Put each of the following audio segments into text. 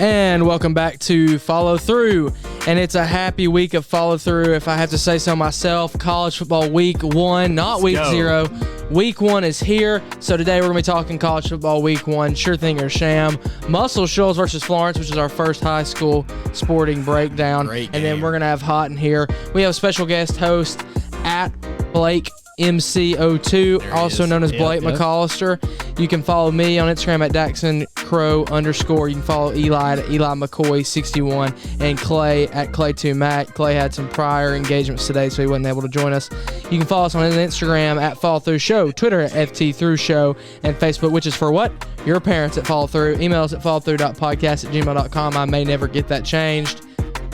And welcome back to Follow Through. And it's a happy week of follow through, if I have to say so myself. College football week 1, not week 0. Week 1 is here. So today we're going to be talking college football week 1, sure thing or sham. Muscle Shoals versus Florence, which is our first high school sporting breakdown. Great game. And then we're going to have hot in here. We have a special guest host at Blake MC02, also known as Blake McCollister. You can follow me on Instagram at DaxonCrow_. You can follow Eli at Eli McCoy61 and Clay at Clay2Mac. Clay had some prior engagements today, so he wasn't able to join us. You can follow us on Instagram at followthrough.show, Twitter at FT_show, and Facebook, which is for what? Your parents at followthrough. Email us at followthrough.podcast@gmail.com. I may never get that changed.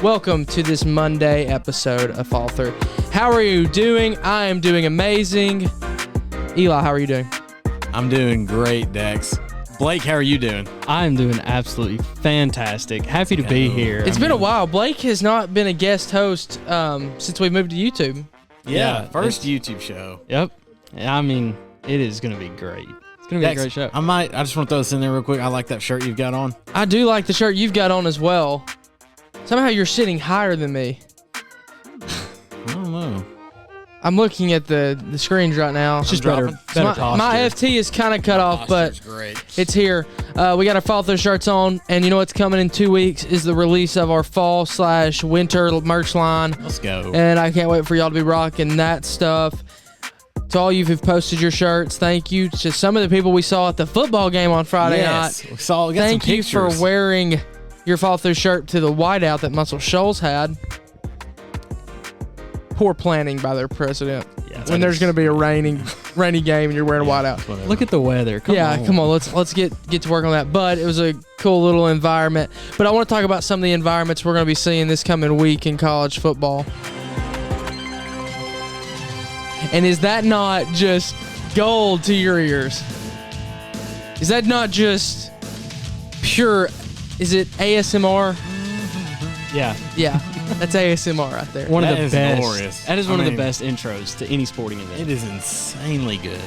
Welcome to this Monday episode of Follow Through. How are you doing? I am doing amazing. Eli, how are you doing? I'm doing great, Dex. Blake, how are you doing? I'm doing absolutely fantastic. Happy to be here. It's been a while. Blake has not been a guest host since we moved to YouTube. Yeah, first YouTube show. Yep. I mean, it is going to be great. It's going to be a great show. I just want to throw this in there real quick. I like that shirt you've got on. I do like the shirt you've got on as well. Somehow you're sitting higher than me. I don't know. I'm looking at the screens right now. It's just better posture. My FT is kind of cut off, but great. It's here. We got our Follow Through shirts on, and you know what's coming in 2 weeks is the release of our fall/winter merch line. Let's go. And I can't wait for y'all to be rocking that stuff. To all you who've posted your shirts, thank you. To some of the people we saw at the football game on Friday night. We got thank some you for wearing your Follow Through shirt to the whiteout that Muscle Shoals had. Poor planning by their president. Yeah, when there's going to be a rainy game and you're wearing a whiteout. Look at the weather. Come on. Let's get to work on that. But it was a cool little environment. But I want to talk about some of the environments we're going to be seeing this coming week in college football. And is that not just gold to your ears? Is that not just pure? Is it ASMR? Yeah. Yeah, that's ASMR right there. One of the is best. glorious. That is one of the best intros to any sporting event. It is insanely good.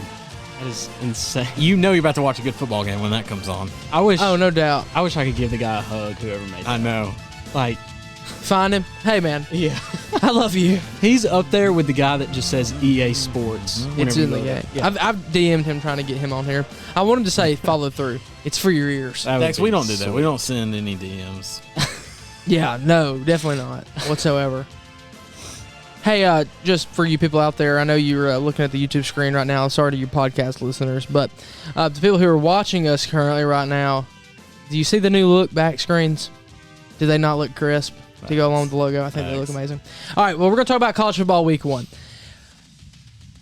That is insane. You know you're about to watch a good football game when that comes on. I wish. Oh, no doubt. I wish I could give the guy a hug. Whoever made that. I know. Like, find him. Hey, man. yeah, I love you. he's up there with the guy that just says EA Sports. It's in the game. game. Yeah. I've DM'd him trying to get him on here. I want him to say Follow Through. It's for your ears. Dex, we don't do that. We don't send any DMs. Yeah, no, definitely not whatsoever. Hey, just for you people out there, I know you're looking at the YouTube screen right now. Sorry to you podcast listeners, but the people who are watching us currently right now, do you see the new look back screens? Do they not look crisp to go along with the logo? I think they look amazing. All right, well, we're going to talk about college football week 1.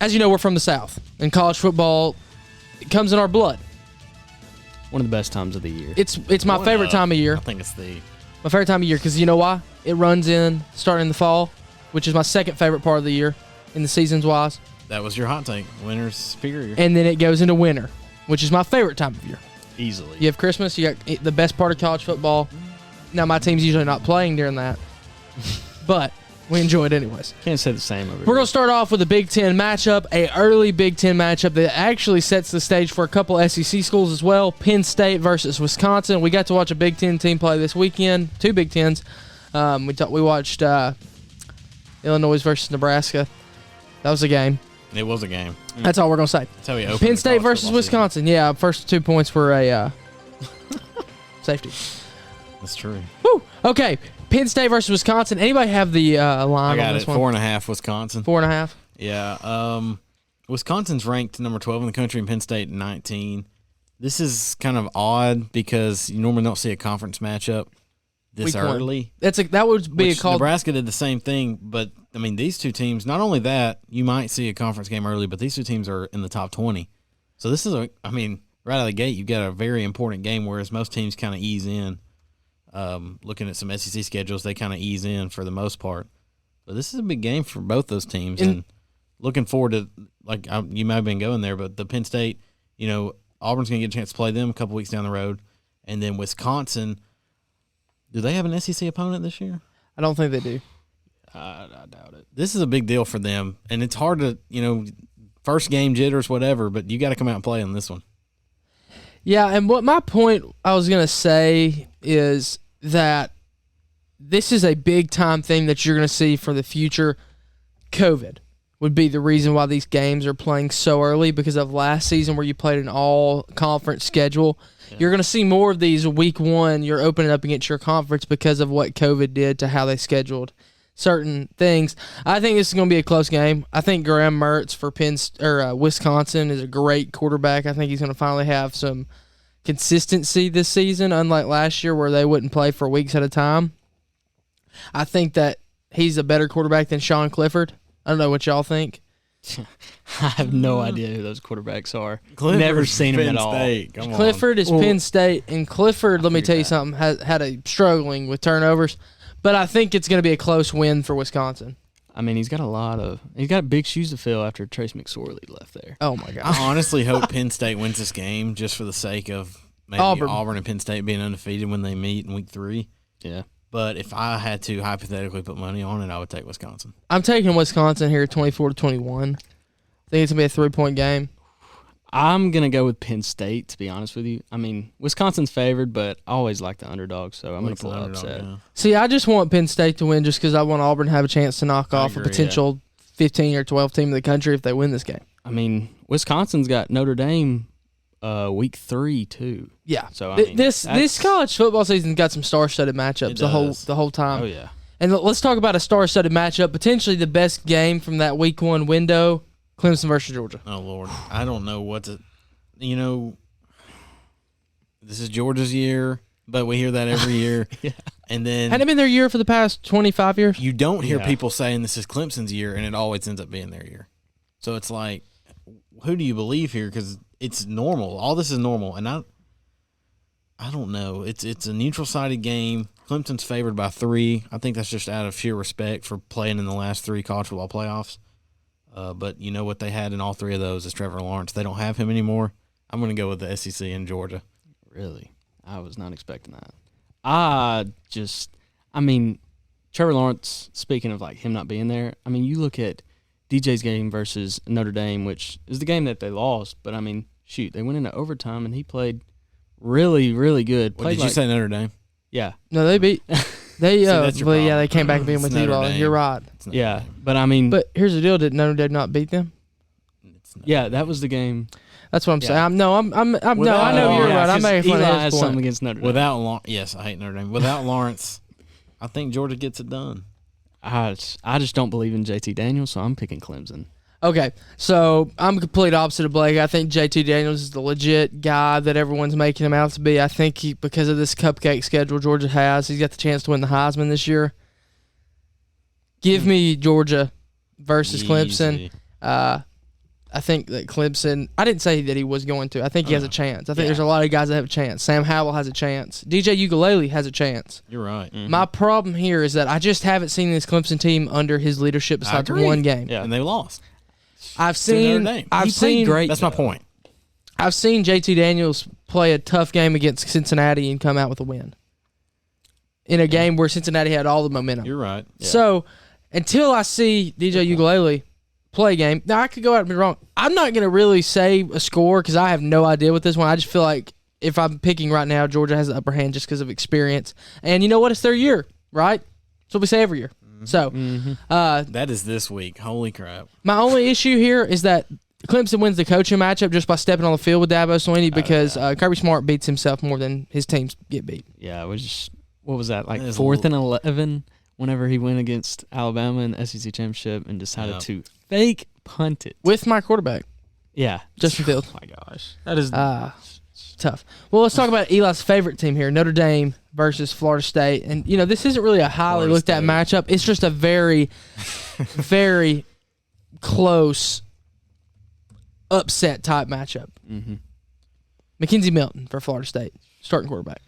As you know, we're from the South, and college football comes in our blood. One of the best times of the year. It's my favorite time of year. I think it's My favorite time of year, because you know why? It runs in starting in the fall, which is my second favorite part of the year in the seasons wise. that was your hot take. Winter's superior. And then it goes into winter, which is my favorite time of year. Easily. You have Christmas, you got the best part of college football. Now, my team's usually not playing during that, but we enjoy it anyways. Can't say the same over here. We're going to start off with a Big Ten matchup, a early Big Ten matchup that actually sets the stage for a couple SEC schools as well. Penn State versus Wisconsin. We got to watch a Big Ten team play this weekend, two Big Tens. We watched Illinois versus Nebraska. That was a game. It was a game. That's all we're going to say. That's how we opened Penn the State college versus football Wisconsin. Yeah, first 2 points were a safety. season. That's true. Woo! Okay, Penn State versus Wisconsin. Anybody have the line I got on this it. one? 4.5 Wisconsin. 4.5. Yeah. Wisconsin's ranked number 12 in the country and Penn State 19. This is kind of odd because you normally don't see a conference matchup this Week one. early. That would be called. Nebraska did the same thing, but I mean these two teams. Not only that, you might see a conference game early, but these two teams are in the top 20. So this is right out of the gate, you've got a very important game. Whereas most teams kind of ease in. Looking at some SEC schedules, they kind of ease in for the most part. But this is a big game for both those teams, and looking forward to you might have been going there, but the Penn State, Auburn's going to get a chance to play them a couple weeks down the road, and then Wisconsin. Do they have an SEC opponent this year? I don't think they do. I doubt it. This is a big deal for them, and it's hard to, first game jitters, whatever, but you got to come out and play on this one. Yeah, and what my point I was going to say is that this is a big-time thing that you're going to see for the future. COVID would be the reason why these games are playing so early because of last season where you played an all-conference schedule. Yeah. You're going to see more of these week one. You're opening up against your conference because of what COVID did to how they scheduled certain things. I think this is going to be a close game. I think Graham Mertz for Wisconsin is a great quarterback. I think he's going to finally have some consistency this season, unlike last year where they wouldn't play for weeks at a time. I think that he's a better quarterback than Sean Clifford. I don't know what y'all think. I have no idea who those quarterbacks are. Never seen them at all. Clifford is Penn State, and Clifford, let me tell you something, had a struggling with turnovers, but I think it's going to be a close win for Wisconsin. I mean, he's got big shoes to fill after Trace McSorley left there. Oh my God! I honestly hope Penn State wins this game just for the sake of maybe Auburn and Penn State being undefeated when they meet in week 3. Yeah. But if I had to hypothetically put money on it, I would take Wisconsin. I'm taking Wisconsin here 24-21. I think it's going to be a 3-point game. I'm going to go with Penn State, to be honest with you. I mean, Wisconsin's favored, but I always like the underdog, so I'm going to pull an upset. Yeah. See, I just want Penn State to win just because I want Auburn to have a chance to knock off a potential 15 or 12 team in the country if they win this game. I mean, Wisconsin's got Notre Dame week 3 too. Yeah. So I mean, this college football season's got some star-studded matchups the whole time. Oh yeah. And let's talk about a star-studded matchup, potentially the best game from that week 1 window, Clemson versus Georgia. Oh Lord, I don't know what to. This is Georgia's year, but we hear that every year. Yeah. And then hadn't it been their year for the past 25 years? You don't hear people saying this is Clemson's year, and it always ends up being their year. So it's like, who do you believe here? Because it's normal. All this is normal, and I don't know. It's a neutral-sided game. Clemson's favored by 3. I think that's just out of sheer respect for playing in the last 3 college football playoffs. But you know what they had in all 3 of those is Trevor Lawrence. They don't have him anymore. I'm going to go with the SEC in Georgia. Really? I was not expecting that. Trevor Lawrence, speaking of like him not being there, I mean, you look at DJ's game versus Notre Dame, which is the game that they lost, but I mean, shoot, they went into overtime and he played really, really good. Did you say Notre Dame? Yeah. No, they beat. They they came back and beat them with Eli. You're right. Yeah, but I mean, but here's the deal: did Notre Dame not beat them? Yeah, that was the game. That's what I'm saying. I know you're right. I'm making fun of his point. Something against Notre Dame. Yes, I hate Notre Dame. Without Lawrence, I think Georgia gets it done. I just don't believe in JT Daniels, so I'm picking Clemson. Okay, so I'm complete opposite of Blake. I think JT Daniels is the legit guy that everyone's making him out to be. I think because of this cupcake schedule Georgia has, he's got the chance to win the Heisman this year. Give me Georgia versus Clemson. I think that Clemson – I didn't say that he was going to. I think he has a chance. I think there's a lot of guys that have a chance. Sam Howell has a chance. DJ Ukulele has a chance. You're right. Mm-hmm. My problem here is that I just haven't seen this Clemson team under his leadership besides one game. Yeah, and they lost. I've seen great. That's my point. I've seen JT Daniels play a tough game against Cincinnati and come out with a win in a game where Cincinnati had all the momentum. You're right. Yeah. So until I see DJ Ukulele play a game, now I could go out and be wrong. I'm not going to really say a score because I have no idea with this one. I just feel like if I'm picking right now, Georgia has the upper hand just because of experience. And you know what? It's their year, right? That's what we say every year. So that is this week. Holy crap. My only issue here is that Clemson wins the coaching matchup just by stepping on the field with Dabo Swinney because Kirby Smart beats himself more than his teams get beat. Yeah, it was what was that, like 4th and 11 whenever he went against Alabama in the SEC Championship and decided to fake punt it. With my quarterback. Yeah. Justin Fields. Oh, my gosh. That is tough. Well, let's talk about Eli's favorite team here, Notre Dame versus Florida State. And, this isn't really a highly looked at matchup. It's just a very, very close upset type matchup. Mm-hmm. Mackenzie Milton for Florida State, starting quarterback.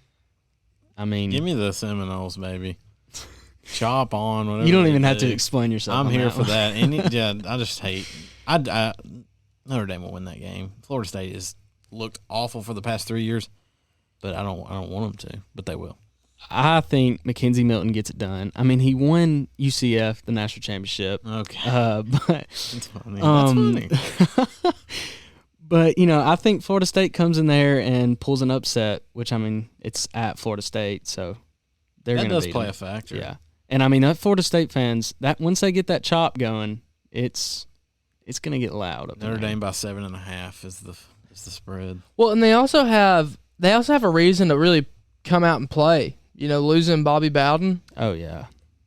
I mean, give me the Seminoles, baby. Chop on whatever. You don't even have to explain yourself. I'm here for that. I just hate. Notre Dame will win that game. Florida State has looked awful for the past 3 years, but I don't want them to, but they will. I think Mackenzie Milton gets it done. I mean, he won UCF the national championship. Okay, but that's funny. That's funny. But, you know, I think Florida State comes in there and pulls an upset, which, I mean, it's at Florida State, so they're going to That does play a factor. Yeah. And, I mean, that Florida State fans, that once they get that chop going, it's going to get loud up Notre there. Dame by 7.5 is the spread. Well, and they also have a reason to really come out and play. You know, losing Bobby Bowden Oh, yeah.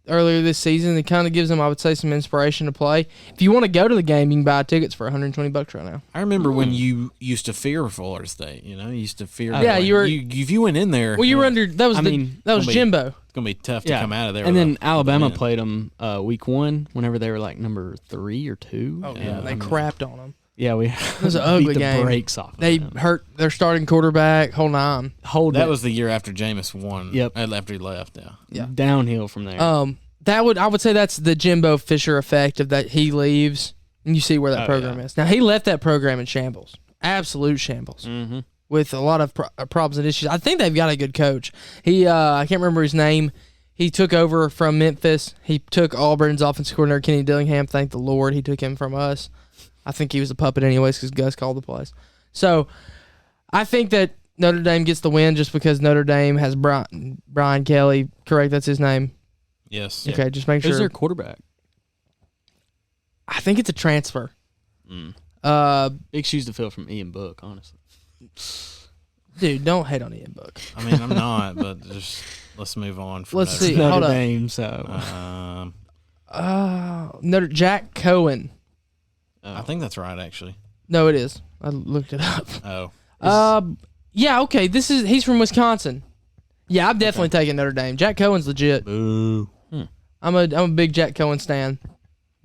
earlier this season, it kind of gives them, I would say, some inspiration to play. If you want to go to the game, you can buy tickets for $120 right now. I remember when you used to fear Florida State. You know, you used to fear. Yeah, you were. If you went in there, Well, you were under. That was Jimbo. It's gonna be tough to come out of there. And then with Alabama a win. played them week 1 whenever they were like number 3 or 2. Oh yeah, they crapped on them. Yeah, we It was an ugly beat the game. brakes off of They them. hurt their starting quarterback. Hold on. That was the year after Jameis won. Yep. After he left. Yeah. downhill from there. I would say that's the Jimbo Fisher effect of that he leaves and you see where that program is. Now he left that program in shambles, absolute shambles, with a lot of problems and issues. I think they've got a good coach. He I can't remember his name. He took over from Memphis. He took Auburn's offensive coordinator Kenny Dillingham. Thank the Lord he took him from us. I think he was a puppet anyways because Gus called the plays. So I think that Notre Dame gets the win just because Notre Dame has Brian Kelly. Correct, that's his name. Yes. Okay, just make sure. Who's their quarterback? I think it's a transfer. Big shoes to fill from Ian Book, honestly. Dude, don't hate on Ian Book. I mean, I'm not, but just let's move on. From Let's Notre see. Dame. Hold Notre up. Dame, so Jack Cohen. I think that's right, actually. No, it is. I looked it up. Oh. Yeah, okay. He's from Wisconsin. Yeah, I'm definitely taking Notre Dame. Jack Cohen's legit. Boo. I'm a big Jack Cohen stan.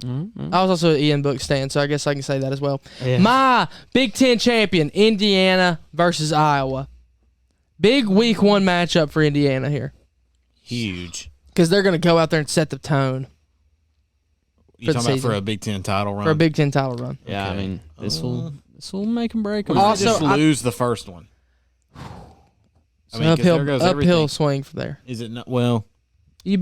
I was also an Ian Book stan, so I guess I can say that as well. Yeah. My Big Ten champion, Indiana versus Iowa. Big Week 1 matchup for Indiana here Huge. because they're going to go out there and set the tone You the talking about season. for a Big Ten title run? for a Big Ten title run. Yeah, Okay. I mean, this will make them break them. Also, just I- lose the first one. I mean, 'cause uphill there goes uphill everything. swing from there. Is it not? Well, You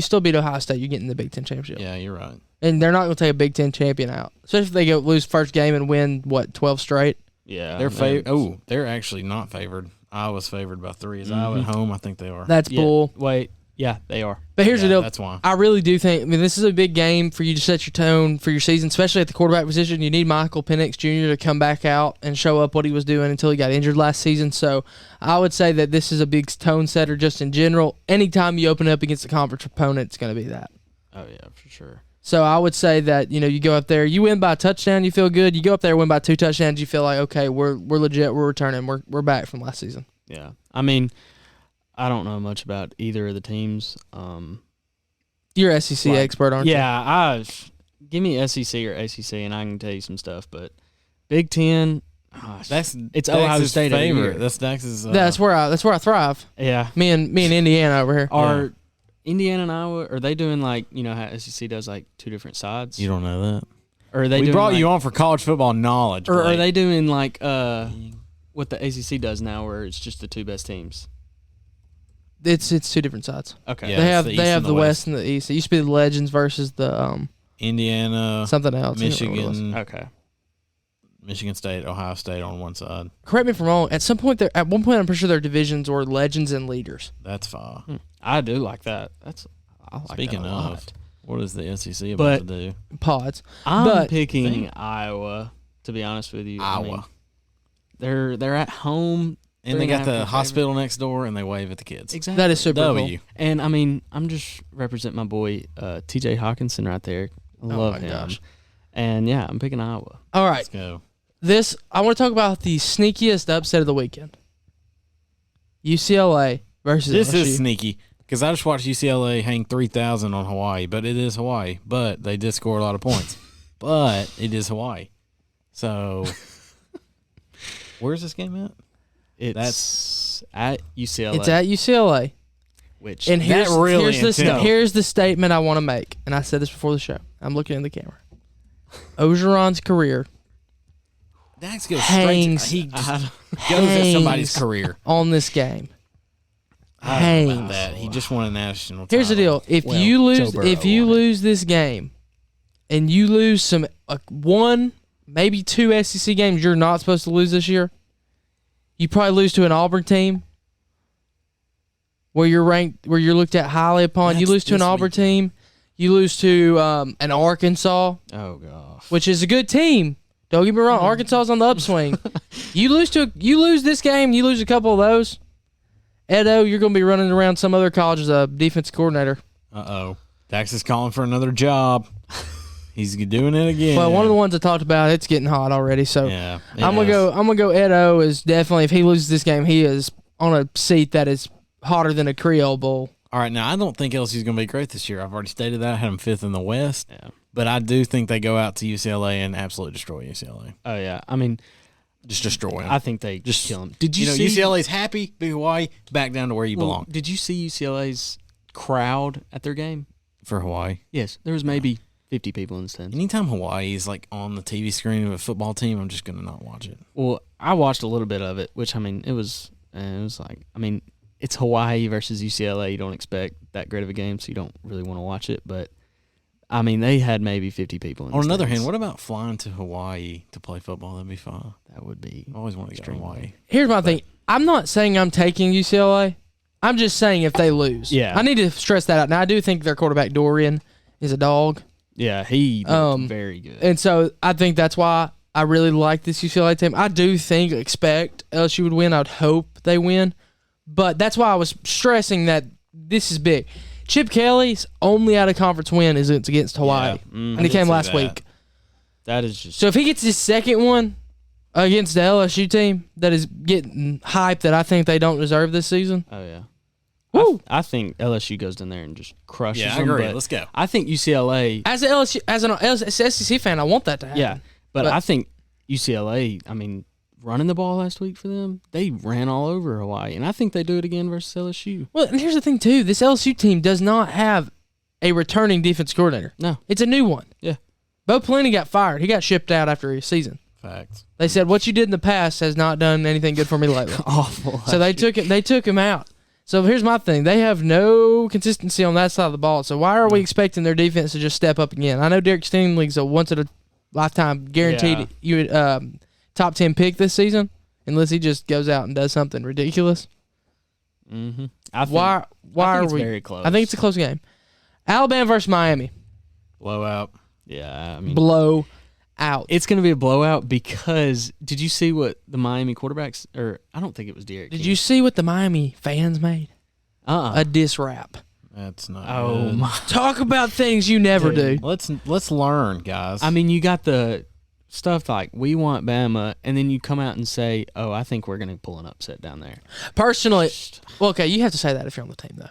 still beat Ohio State. You get in the Big Ten championship, yeah, you're right. and they're not going to take a Big Ten champion out, especially if they lose first game and win 12 straight. Yeah, They're actually not favored. Iowa's favored by 3. Is Iowa at home? I think they are. That's bull. Wait, yeah, they are. But here's the deal. That's why. I really do think. I mean, this is a big game for you to set your tone for your season, especially at the quarterback position. You need Michael Penix Jr. to come back out and show up what he was doing until he got injured last season. So I would say that this is a big tone setter just in general. Anytime you open up against a conference opponent, it's going to be that. Oh yeah, for sure. So I would say that, you go up there, you win by a touchdown, you feel good. You go up there, win by 2 touchdowns, you feel like, okay, we're legit, we're returning, we're back from last season. Yeah, I mean, I don't know much about either of the teams. You're an SEC expert, aren't you? Yeah, give me SEC or ACC, and I can tell you some stuff. But Big Ten, it's Dax's Ohio State every favorite. year. That's Dax's. That's where I thrive. Yeah, Me and Indiana over here. are Indiana and Iowa? Are they doing like how SEC does like 2 different sides? You don't know that. Or are they? We doing brought like, you on for college football knowledge. Or are Blake. they doing like what the ACC does now, where it's just the 2 best teams? It's 2 different sides. Okay. Yeah. They it's the East have and the the West and the East. It used to be the Legends versus the Indiana, something else. I can't remember what it was. Michigan, Okay. Michigan State, Ohio State on one side. Correct me if I'm wrong. At one point, I'm pretty sure their divisions were Legends and Leaders. That's fine. I do like that. I like Speaking that a of, lot. what is the SEC about to do? Pods. I'm But- picking Iowa. To be honest with you, I mean, Iowa. they're at home. And they got 3.5 the favorite. hospital next door, and they wave at the kids. Exactly. That is super W. cool. And I mean, I'm just representing my boy TJ Hawkinson right there. I love my him. gosh. And yeah, I'm picking Iowa. All right. Let's go. I want to talk about the sneakiest upset of the weekend. UCLA versus This LSU. is sneaky because I just watched UCLA hang 3,000 on Hawaii, but it is Hawaii. But they did score a lot of points. But it is Hawaii. So where's this game at? It's at UCLA. It's at UCLA. which And here's, really here's, intense. here's the statement I want to make. And I said this before the show. I'm looking in the camera. Ogeron's career Dax goes straight. hangs He just goes at somebody's career. on this game. I don't know about Hangs. that. He just won a national title. Here's the deal: if Well, Joe Burrow you won it. lose this game, and you lose some one maybe 2 SEC games you're not supposed to lose this year. You probably lose to an Auburn team where you're ranked, where you're looked at highly upon. You lose to an Auburn team. You lose to an Arkansas. Oh gosh, which is a good team. Don't get me wrong. Arkansas's on the upswing. You lose this game. You lose a couple of those. Edo, you're going to be running around some other college as a defense coordinator. Dax is calling for another job. He's doing it again. Well, one of the ones I talked about, it's getting hot already. So yeah, I'm gonna go. Edo is definitely, if he loses this game, he is on a seat that is hotter than a Creole bowl. All right, now I don't think LSU's going to be great this year. I've already stated that. I had them 5th in the West. Yeah. But I do think they go out to UCLA and absolutely destroy UCLA. Oh, yeah. I mean, just destroy them. I think they just kill them. Did you see UCLA's happy, beat Hawaii, back down to where you belong. Did you see UCLA's crowd at their game? For Hawaii? Yes. There was maybe 50 people in the stands. Anytime Hawaii is like on the TV screen of a football team, I'm just going to not watch it. Well, I watched a little bit of it, which, I mean, it was like, I mean, it's Hawaii versus UCLA. You don't expect that great of a game, so you don't really want to watch it. But, I mean, they had maybe 50 people in the On another stands. hand, what about flying to Hawaii to play football? That'd be fun. That would be. I always wanted to go to Hawaii. Here's my thing. I'm not saying I'm taking UCLA. I'm just saying if they lose. Yeah. I need to stress that out. Now, I do think their quarterback, Dorian, is a dog. Yeah, he looked very good. And so I think that's why I really like this UCLA team. I do expect LSU would win. I'd hope they win. But that's why I was stressing that this is big. Chip Kelly's only out-of-conference win is against Hawaii, and he came last week. That is just... So if he gets his second one against the LSU team that is getting hyped that I think they don't deserve this season. Oh, yeah. Woo! I think LSU goes in there and just crushes them. I agree. Let's go. I think UCLA... As an SEC fan, I want that to happen. Yeah, but I think UCLA, I mean... running the ball last week for them, they ran all over Hawaii, and I think they do it again versus LSU. Well, and here's the thing, too. This LSU team does not have a returning defense coordinator. No. It's a new one. Yeah. Bo Pelini got fired. He got shipped out after his season. Facts. They said, what you did in the past has not done anything good for me lately. Awful. So they took him out. So here's my thing. They have no consistency on that side of the ball. So why are we expecting their defense to just step up again? I know Derek Stingley's a once-in-a-lifetime guaranteed top 10 pick this season, unless he just goes out and does something ridiculous. Mm-hmm. Why are we? Very close. I think it's a close game. Alabama versus Miami. Blowout. Yeah, I mean, Blow out. it's going to be a blowout because did you see what the Miami quarterbacks? Or I don't think it was Derek. Did you see what the Miami fans made? A diss rap. That's not. Oh good. my! Talk about things you never do. Let's learn, guys. I mean, you got the stuff like we want Bama, and then you come out and say, "Oh, I think we're going to pull an upset down there." Personally, well, okay, you have to say that if you're on the team, though.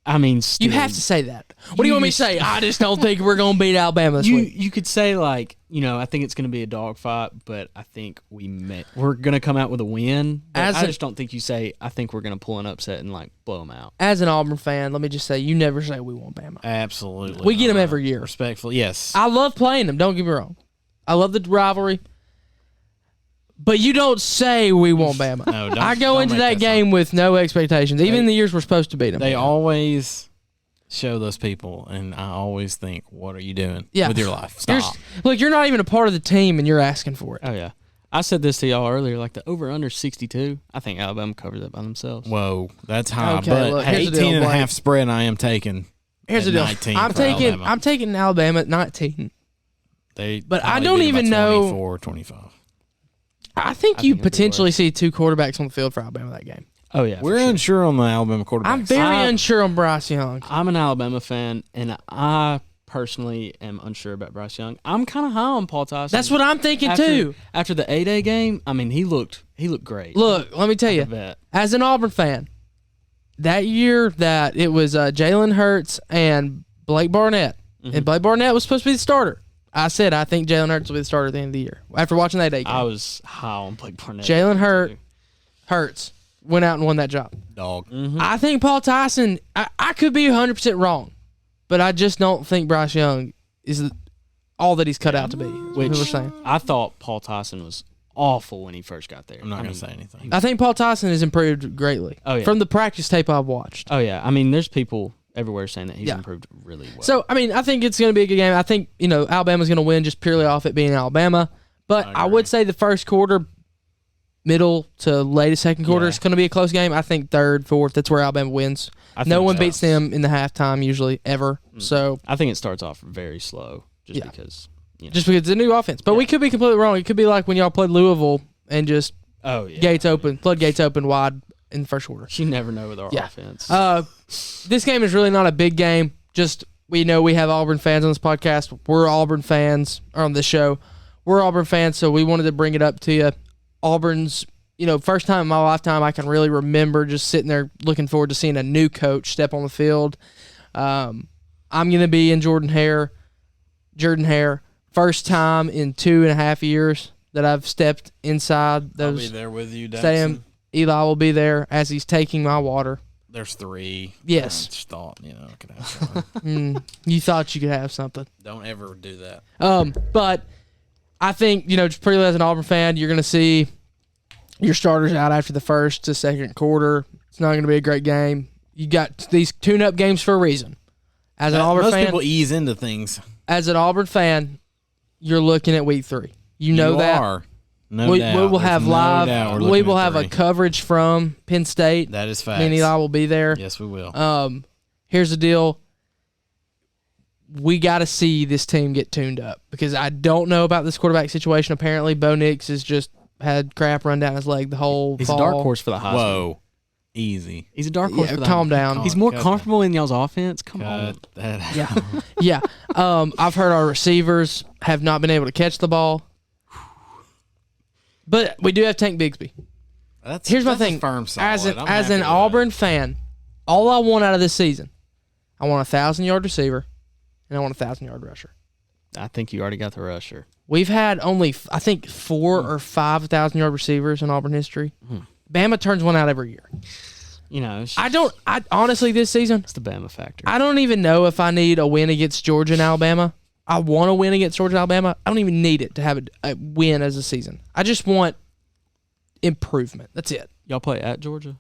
I mean, you have to say that. What do you want me to say? I just don't think we're going to beat Alabama this week. You could say like, I think it's going to be a dogfight, but I think we're going to come out with a win. I just don't think you say I think we're going to pull an upset and like blow them out. As an Auburn fan, let me just say you never say we want Bama. Absolutely, we get them every year. Respectfully, yes. I love playing them. Don't get me wrong. I love the rivalry. But you don't say we want Bama. No, I go into that game with no expectations, even the years we're supposed to beat them. They always show those people, and I always think, what are you doing with your life? Stop. Look, you're not even a part of the team, and you're asking for it. Oh, yeah. I said this to y'all earlier, like the over-under 62, I think Alabama covers that by themselves. Whoa, that's high. Okay, but look, at here's the 18 deal, and a Blake. half spread, I am taking. Here's the deal. 19 I'm taking Alabama at 19. But I don't even know. 24, 25. I think you potentially see two quarterbacks on the field for Alabama that game. Oh, yeah. We're unsure on the Alabama quarterback. I'm very unsure on Bryce Young. I'm an Alabama fan, and I personally am unsure about Bryce Young. I'm kind of high on Paul Tyson. That's what I'm thinking, too. After the A-Day game, I mean, he looked great. Look, let me tell you, as an Auburn fan, that year that it was Jalen Hurts and Blake Barnett, and Blake Barnett was supposed to be the starter. I said I think Jalen Hurts will be the starter at the end of the year after watching that day game. I was high on Blake Barnett. Jalen Hurts went out and won that job. Dog. Mm-hmm. I think Paul Tyson, I could be 100% wrong, but I just don't think Bryce Young is all that he's cut out to be. Which we're saying. I thought Paul Tyson was awful when he first got there. I'm not going to say anything. I think Paul Tyson has improved greatly. Oh, yeah. From the practice tape I've watched. Oh, yeah. I mean, there's people everywhere saying that he's improved really well. So, I mean, I think it's going to be a good game. I think, Alabama's going to win just purely off it being Alabama. But I would say the first quarter, middle to late second quarter is going to be a close game. I think third, fourth, that's where Alabama wins. No one beats them in the halftime usually, ever. So I think it starts off very slow because just because it's a new offense. But we could be completely wrong. It could be like when y'all played Louisville and just floodgates open wide in the first quarter. You never know with our offense. This game is really not a big game. Just we know we have Auburn fans on this podcast. We're Auburn fans on this show. We're Auburn fans, so we wanted to bring it up to you. Auburn's, first time in my lifetime I can really remember just sitting there looking forward to seeing a new coach step on the field. I'm going to be in Jordan Hare. First time in 2.5 years that I've stepped inside those. I'll be there with you, stadium. Eli will be there as he's taking my water. There's 3. Yes. I just thought, I could have something. You thought you could have something. Don't ever do that. But I think, just pretty as an Auburn fan, you're going to see your starters out after the first to second quarter. It's not going to be a great game. You got these tune-up games for a reason. As an Auburn fan, most people ease into things. As an Auburn fan, you're looking at week 3. You know that. Are. No We doubt. will have live. We will have a coverage from Penn State. That is fact. Me and Eli will be there. Yes, we will. Here's the deal. We got to see this team get tuned up because I don't know about this quarterback situation. Apparently, Bo Nix has just had crap run down his leg the whole He's fall. a dark horse for the Heisman. Whoa. Easy. He's a dark horse for the calm down. He's more comfortable in y'all's offense. Come on. Yeah. I've heard our receivers have not been able to catch the ball. But we do have Tank Bigsby. Here's my thing. As an Auburn fan, all I want out of this season, I want a 1,000-yard receiver, and I want a 1,000-yard rusher. I think you already got the rusher. We've had only, I think, 4 or 5 1,000-yard receivers in Auburn history. Bama turns one out every year. I honestly, this season, it's the Bama factor. I don't even know if I need a win against Georgia and Alabama. I want to win against Georgia and Alabama. I don't even need it to have a win as a season. I just want improvement. That's it. Y'all play at Georgia?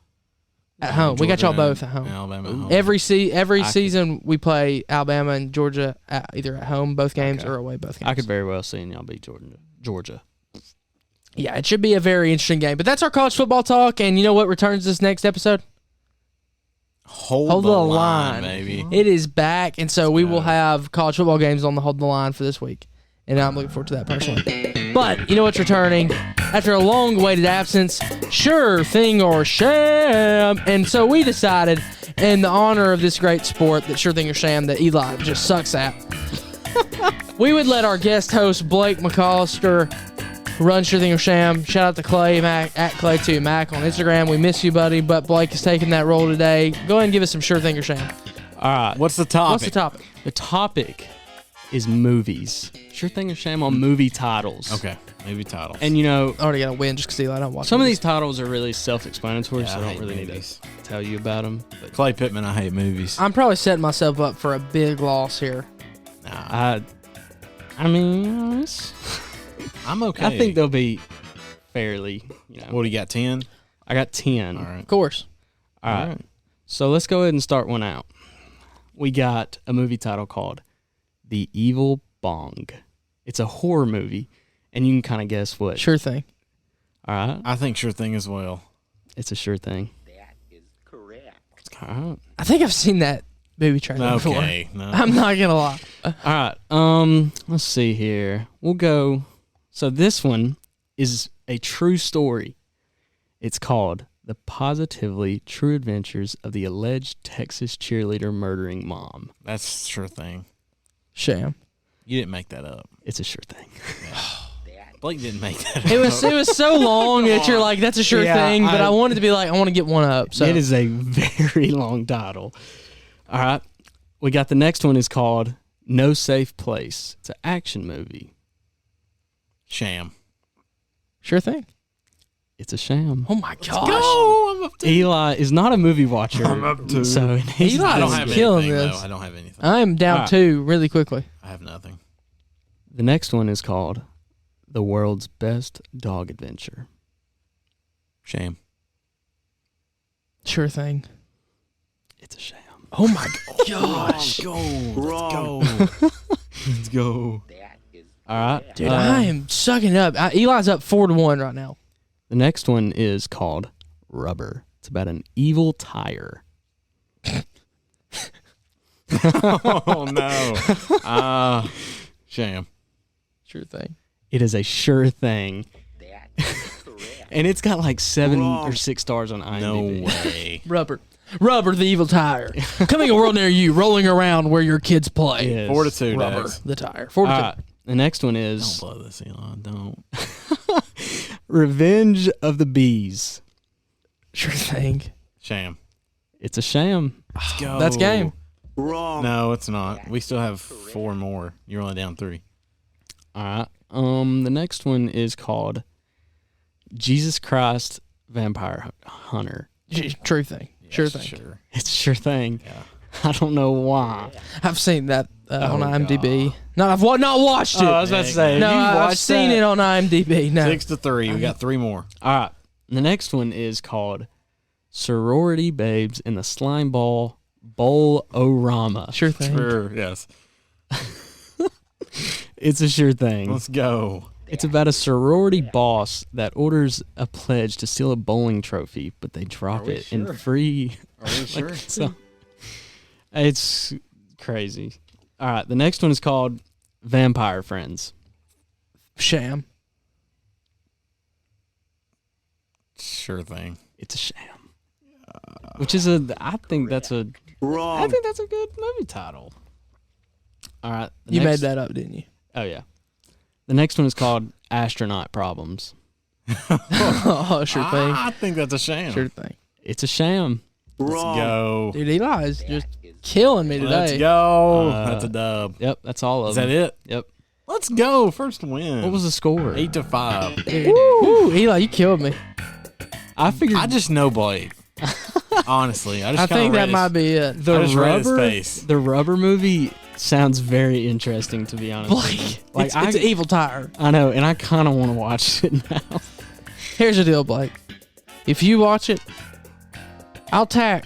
At home. We got y'all both at home. Alabama at home. Every season we play Alabama and Georgia either at home both games or away both games. I could very well see y'all beat Georgia. Yeah, it should be a very interesting game. But that's our college football talk, and you know what returns this next episode? Hold the line, baby. It is back, and so we will have college football games on the Hold the Line for this week. And I'm looking forward to that personally. But you know what's returning? After a long-awaited absence, Sure Thing or Sham. And so we decided, in the honor of this great sport, that Sure Thing or Sham, that Eli just sucks at, we would let our guest host, Blake McCollister, run Sure Thing or Sham. Shout out to Clay, Mac, at Clay2Mac on Instagram. We miss you, buddy, but Blake is taking that role today. Go ahead and give us some Sure Thing or Sham. All right. What's the topic? The topic is movies. Sure Thing or Sham on movie titles. Okay, movie titles. And I already got to win just because Eli don't watch some of these titles are really self-explanatory, so I don't really need movies. to tell you about them. But Clay Pittman, I hate movies. I'm probably setting myself up for a big loss here. Nah. I mean, I'm okay. I think they'll be fairly, What do you got, 10? I got 10. All right. Of course. All right. So let's go ahead and start one out. We got a movie title called The Evil Bong. It's a horror movie, and you can kind of guess what. Sure Thing. All right. I think Sure Thing as well. It's a sure thing. That is correct. All right. I think I've seen that movie trailer before. Okay, no. I'm not going to lie. All right. Let's see here. We'll go. So this one is a true story. It's called The Positively True Adventures of the Alleged Texas Cheerleader Murdering Mom. That's Sure Thing. Sham. You didn't make that up. It's a sure thing. Blake didn't make that up. It was so long that you're like, that's a sure thing, but I wanted to be like, I want to get one up. So It is a very long title. All right. We got the next one is called No Safe Place. It's an action movie. Sham. Sure Thing. It's a sham. Oh my gosh. Go! I'm up to Eli is not a movie watcher. I'm up to. So he's Eli I don't is have killing anything, this. though. I don't have anything. I'm down 2 really quickly. I have nothing. The next one is called The World's Best Dog Adventure. Shame. Sure Thing. It's a sham. Oh my gosh. Go. Let's go. Let's go. That is All All right. Dude, I am sucking up. Eli's up 4-1 right now. The next one is called Rubber. It's about an evil tire. Oh, no. Sham. Sure thing. It is a sure thing. That's correct. And it's got like 7 or 6 stars on IMDb. No way. Rubber, the evil tire. Coming a world near you, rolling around where your kids play. Yes. 4-2, Rubber, Dax. the tire. 4-2. All right. The next one Don't is blow this, Eli. Don't. Revenge of the Bees. Sure thing. Sham. It's a sham. Let's go. That's game. No, it's not. We still have 4 more. You're only down 3. All right. The next one is called Jesus Christ Vampire Hunter. True thing. Sure Yes, thing. Sure. It's a sure thing. Yeah. I don't know why. I've seen that on Oh, IMDb. God. No, I've not watched it. Oh, I was about to say, no, have you I've watched seen that? it on IMDb. No. 6-3. We got 3 more. All right. The next one is called Sorority Babes in the Slime Ball Bowl-O-Rama. Sure thing. Sure. Yes. It's a sure thing. Let's go. It's about a sorority boss that orders a pledge to steal a bowling trophy, but they drop we it in sure? free. Are we sure? So, it's crazy. All right. The next one is called Vampire Friends. Sham. Sure thing. It's a sham. Which is I think that's a good movie title. All right. the You made next- that up, didn't you? Oh yeah. The next one is called Astronaut Problems. Oh, sure thing. I think that's a sham. Sure thing. It's a sham. Let's go. Dude, Eli is just killing me today. Let's go. Uh, That's a dub. Yep, that's all of Is them. that it? Yep. Let's go. First win. What was the score? 8-5. Dude. Woo, Eli, you killed me. I figured I just know Blake. Honestly, I just I think kinda that might read be it. the I just read his rubber face. the rubber movie sounds very interesting, to be honest. Blake, Like, it's an evil tire. I know, and I kind of want to watch it now. Here's the deal, Blake. If you watch it, I'll tack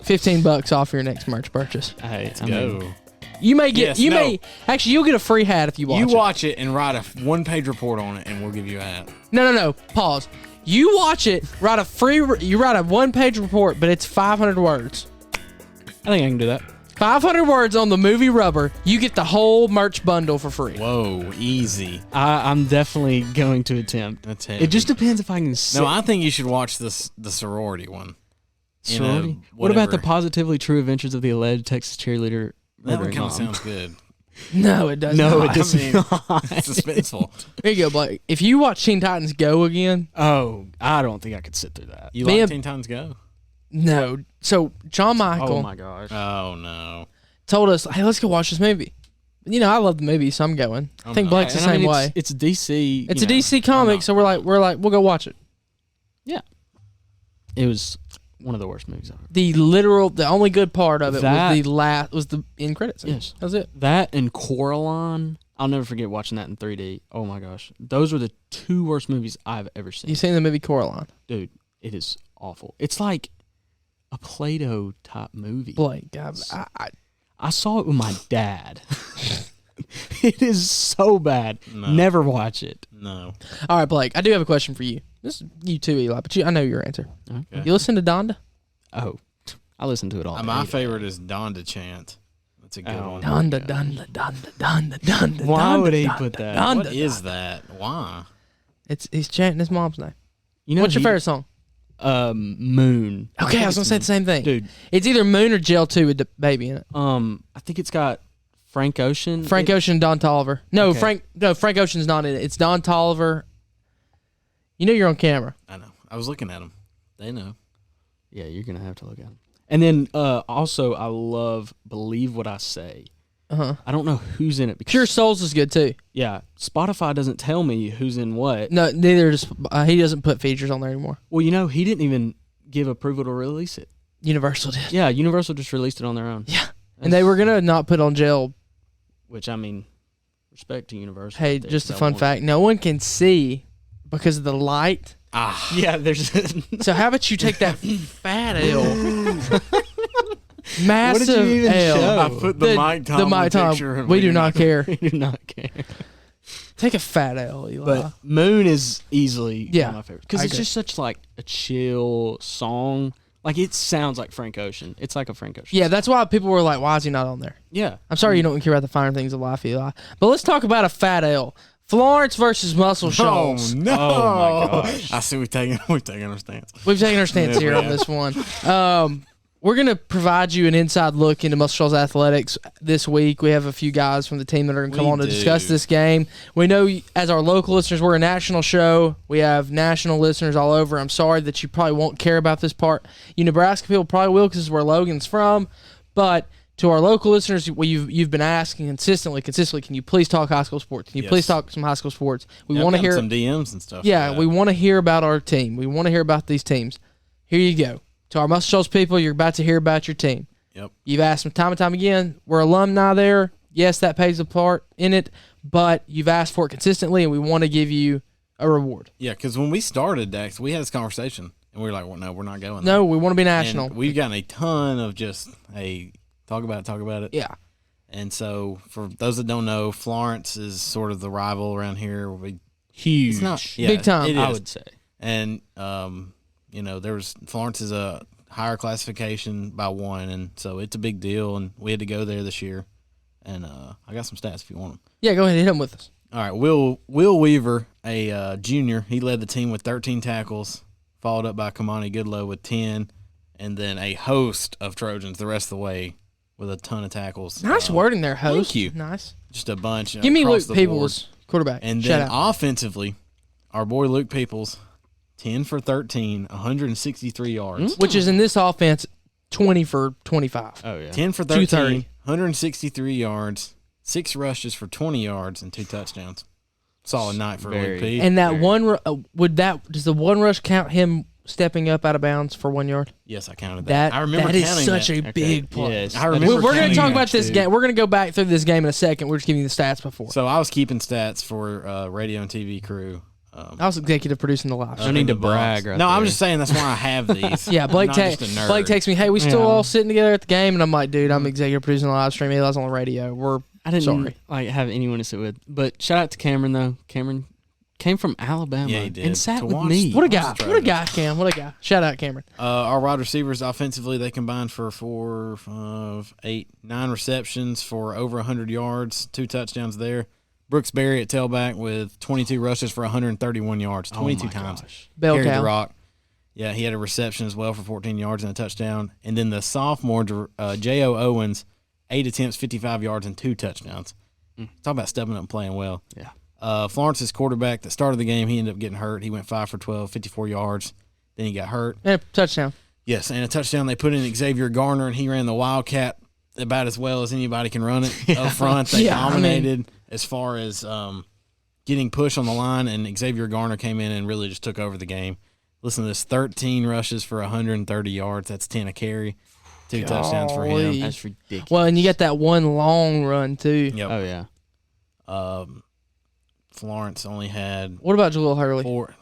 $15 off your next merch purchase. Hey, I Go. mean, You may get, Yes, actually, you'll get a free hat if you watch You it. watch it and write a 1-page report on it, and we'll give you a hat. No. Pause. You watch it, you write a 1-page report, but it's 500 words. I think I can do that. 500 words on the movie Rubber. You get the whole merch bundle for free. Whoa, easy. I'm definitely going to attempt. That's It just depends if I can sit. No, I think you should watch the sorority one. Sorority? What about the whatever. positively true adventures of the alleged Texas cheerleader That one murdering kind of mom? sounds good. No, it doesn't. No, not. it does I mean, not. It's suspenseful. There you go, Blake. If you watch Teen Titans Go again, Oh, I don't think I could sit through that. You Me like and- Teen Titans Go? no. So John Michael Oh my gosh. Oh, no. told us, hey, let's go watch this movie. You know, I love the movie, so I'm going. I I'm think not. Blake's the And I same mean, way. It's DC. It's you a know. DC comic, not. so we're like, we'll go watch it. It was one of the worst movies I've ever. The only good part of it That- was the end credits. scene. Yes. That was it. That and Coraline. I'll never forget watching that in 3D. Oh my gosh. Those were the 2 worst movies I've ever seen. You seen the movie Coraline? Dude, it is awful. It's like a Play-Doh type movie. Blake, I saw it with my dad. It is so bad. No. Never watch it. No. all right, Blake. I do have a question for you. This is you too, Eli, but I know your answer. Okay. You listen to Donda? Oh, I listen to it all. My day. favorite is Donda Chant. That's a good Oh, one. Donda, Donda, Donda, Donda, Donda. Why Donda, would he Donda, put that? Donda, What is that? Why? He's chanting his mom's name. You know What's your he- favorite song? Moon. Okay, I was gonna say the same thing. Dude, It's either Moon or Jail 2 with the baby in it. I think it's got Frank Ocean. Frank Ocean, Don Tolliver. No, Okay. Frank Ocean's not in it. It's Don Tolliver. You know you're on camera. I know. I was looking at them. They know. Yeah, you're gonna have to look at him. And then also, I love Believe What I Say. Uh-huh. I don't know who's in it because Pure Souls is good too. yeah, Spotify doesn't tell me who's in what. No, neither does he doesn't put features on there anymore. Well, you know, he didn't even give approval to release it. Universal did. Yeah, Universal just released it on their own. Yeah. And they were gonna not put on jail. Which I mean, respect to Universal. Hey, if they- just a they fun want- fact. No one can see because of the light. Ah. Yeah, there's. So how about you take that fat L? Massive What did you even L. show? I put the Mike Tomlin picture. And We do not care. We do not care. Take a fat L, Eli. But Moon is easily Yeah, one of my favorites because I it's agree. just such like a chill song. Like it sounds like Frank Ocean. It's like a Frank Ocean. Yeah, song. that's why people were like, "Why is he not on there?" Yeah. I'm sorry you don't care about the finer things of life, Eli. But let's talk about a fat L. Florence versus Muscle Shoals. Oh no! Oh, my gosh. I see we've taken our stance. We've taken our stance Yeah, here on yeah. this one. We're going to provide you an inside look into Muscle Shoals athletics this week. We have a few guys from the team that are going to come We on to do. discuss this game. We know as our local listeners, we're a national show. We have national listeners all over. I'm sorry that you probably won't care about this part. You Nebraska people probably will because this is where Logan's from. But to our local listeners, you've been asking consistently, can you please talk high school sports? Can you Yes. please talk some high school sports? We Yeah, want to I've gotten hear some DMs and stuff. Yeah, for that. we want to hear about our team. We want to hear about these teams. Here you go. To our Muscle Shoals people, you're about to hear about your team. Yep. You've asked them time and time again. We're alumni there. Yes, that plays a part in it, but you've asked for it consistently, and we want to give you a reward. Yeah, because when we started, Dax, we had this conversation, and we were like, well, no, we're not going there. No, we want to be national. And we've gotten a ton of just, hey, talk about it. Yeah. And so, for those that don't know, Florence is sort of the rival around here. Huge. It's not Big time. It I is. would say. And Florence is a higher classification by one, and so it's a big deal. And we had to go there this year. And I got some stats if you want them. Yeah, go ahead. Hit them with us. All right, Will Weaver, a junior, he led the team with 13 tackles, followed up by Kamani Goodlow with 10, and then a host of Trojans the rest of the way with a ton of tackles. Nice wording there, host. you. Nice. Just a bunch. Give me across Luke the board. Peoples, quarterback. And Shout then out. offensively, our boy Luke Peoples, 10 for 13, 163 yards. Which is in this offense, 20 for 25. Oh yeah. 10 for 13, 230. 163 yards, 6 rushes for 20 yards, and 2 touchdowns. Solid night for Very. Luke P. And that does the one rush count him stepping up out of bounds for 1 yard? Yes, I counted that. That I remember that is counting such that. a big play. Yes, I remember We're going to counting talk that, about this dude. game. We're going to go back through this game in a second. We're just giving you the stats before. So I was keeping stats for radio and TV crew. I was executive producing the live No show. need to in the box. brag right No, I'm there. just saying that's why I have these. Yeah, Blake I'm not just a nerd. Blake texts me, hey, we still Yeah. all sitting together at the game? And I'm like, dude, I'm executive producing the live stream. Eli's on the radio. We're I didn't sorry. like have anyone to sit with. But shout out to Cameron though. Cameron came from Alabama Yeah, he did. and sat To with watch me. What a Watch guy. the What a Trojans. guy, Cam. What a guy. Shout out, Cameron. Our wide receivers offensively, they combined for 4, 5, 8, 9 receptions for over 100 yards, 2 touchdowns there. Brooks Berry at tailback with 22 rushes for 131 yards, 22 times. Gosh. Bell Carried cow. the rock. Yeah, he had a reception as well for 14 yards and a touchdown. And then the sophomore, J.O. Owens, 8 attempts, 55 yards, and 2 touchdowns. Talk about stepping up and playing well. Yeah. Florence's quarterback that started the game, he ended up getting hurt. He went 5 for 12, 54 yards. Then he got hurt. And a touchdown. Yes, and a touchdown. They put in Xavier Garner, and he ran the Wildcat about as well as anybody can run it up front. They Yeah, I mean- dominated as far as getting push on the line, and Xavier Garner came in and really just took over the game. Listen to this, 13 rushes for 130 yards. That's 10 a carry. 2 touchdowns for him. Golly. That's ridiculous. Well, and you got that one long run, too. Yep. Oh yeah. Florence only had What about Jaleel Hurley? 4.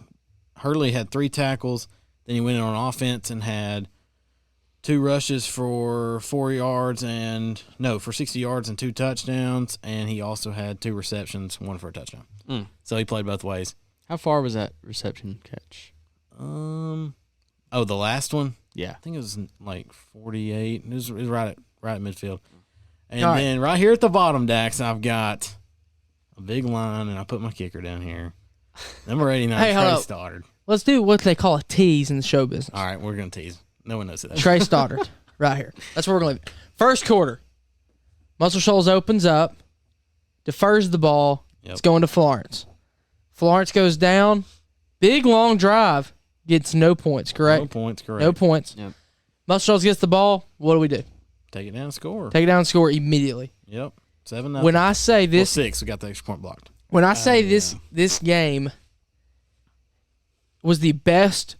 Hurley had 3 tackles. Then he went in on offense and had 2 rushes for 4 yards for 60 yards and 2 touchdowns. And he also had 2 receptions, 1 for a touchdown. So he played both ways. How far was that reception catch? The last one, Yeah. I think it was like 48. It was right at midfield. And All right. then right here at the bottom, Dax, I've got a big line, and I put my kicker down here. Number 89, Hey, Trey hello. Stoddard. Let's do what they call a tease in the show business. All right, we're going to tease. No one knows who that is. Trey Stoddard, right here. That's where we're going to leave it. First quarter, Muscle Shoals opens up, defers the ball. Yep. It's going to Florence. Florence goes down. Big, long drive. Gets no points, correct? No points, correct. No points. Yep. Muscle Shoals gets the ball. What do? Take it down and score. Take it down and score immediately. Yep. 7-0. When I say Well, this, 6. We got the extra point blocked. when I say this game was the best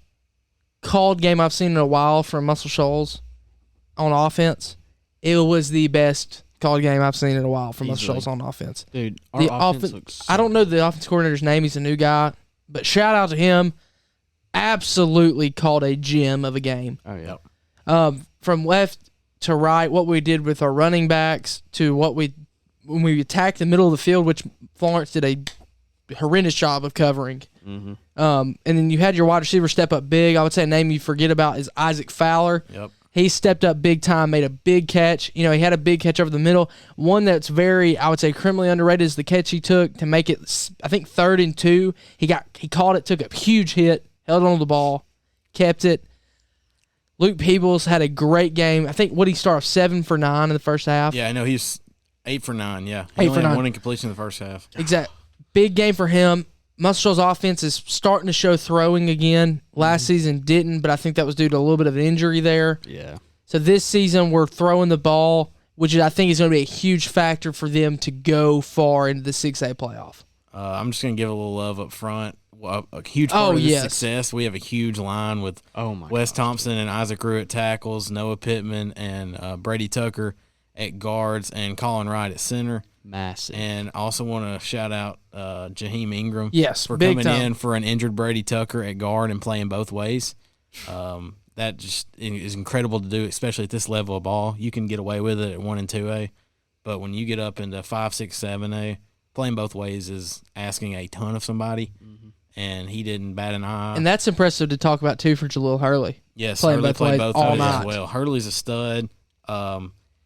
called game I've seen in a while from Muscle Shoals on offense, it was the best called game I've seen in a while from Muscle Easily. Shoals on offense. Dude, our The offense offen- looks I don't know the offense coordinator's name. He's a new guy, but shout out to him. Absolutely called a gem of a game. Oh yeah. From left to right, what we did with our running backs to when we attacked the middle of the field, which Florence did a horrendous job of covering. Mm-hmm. And then you had your wide receiver step up big. I would say a name you forget about is Isaac Fowler. Yep. He stepped up big time, made a big catch. He had a big catch over the middle. One that's very, I would say, criminally underrated is the catch he took to make it, I think, 3rd and 2. He caught it, took a huge hit, held on to the ball, kept it. Luke Peebles had a great game. I think, what did he start off, 7 for 9 in the first half? Yeah, I know he's 8 for 9. Yeah, he only for had 9. 1 incompletion in the first half. Exactly. Big game for him. Muscle Shoals offense is starting to show throwing again. Last season didn't, but I think that was due to a little bit of an injury there. Yeah. So this season we're throwing the ball, which I think is going to be a huge factor for them to go far into the 6A playoff. I'm just going to give a little love up front. A huge part of this success, we have a huge line with Wes Thompson and Isaac Rue at tackles, Noah Pittman and Brady Tucker at guards, and Colin Wright at center. Massive. And I also want to shout out Jaheim Ingram for big coming time. in for an injured Brady Tucker at guard and playing both ways. That just is incredible to do, especially at this level of ball. You can get away with it at 1 and 2A, but when you get up into 5, 6, 7A, playing both ways is asking a ton of somebody, and he didn't bat an eye. And that's impressive to talk about, too, for Jaleel Hurley. Yes, playing Hurley both played ways both all ways night. as well. Hurley's a stud.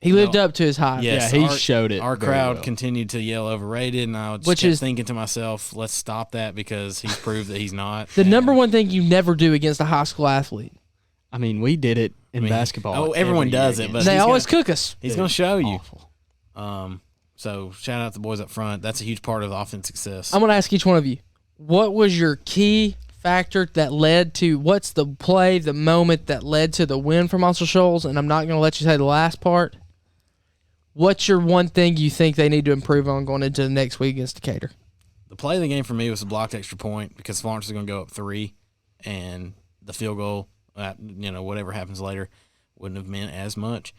He lived up to his hype. Yes, yeah, he showed it. Our very crowd well. continued to yell overrated, and I just kept thinking to myself, let's stop that because he's proved that he's not. The number one thing you never do against a high school athlete. I mean, we did it in basketball. Oh, everyone does it, but They always cook us. He's going to show you. Awful. So shout out to the boys up front. That's a huge part of the offense success. I'm going to ask each one of you, what was your key factor that led to, what's the play, the moment that led to the win for Muscle Shoals? And I'm not going to let you say the last part. What's your one thing you think they need to improve on going into the next week against Decatur? The play of the game for me was a blocked extra point because Florence is going to go up 3, and the field goal, whatever happens later, wouldn't have meant as much.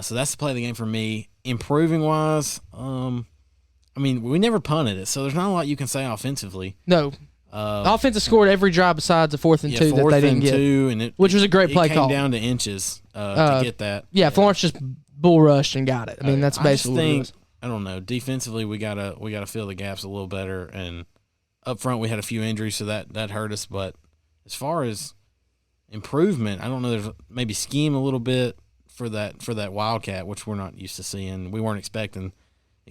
So that's the play of the game for me. Improving wise, we never punted it, so there's not a lot you can say offensively. No. The offense has scored every drive besides the 4th and 2 that they didn't get, which was a great play call. It came down to inches to get that. Yeah, Florence just bull rushed and got it. I mean, that's basically what it was. I don't know. Defensively, we gotta fill the gaps a little better, and up front we had a few injuries, so that hurt us. But as far as improvement, I don't know. There's maybe scheme a little bit for that Wildcat, which we're not used to seeing. We weren't expecting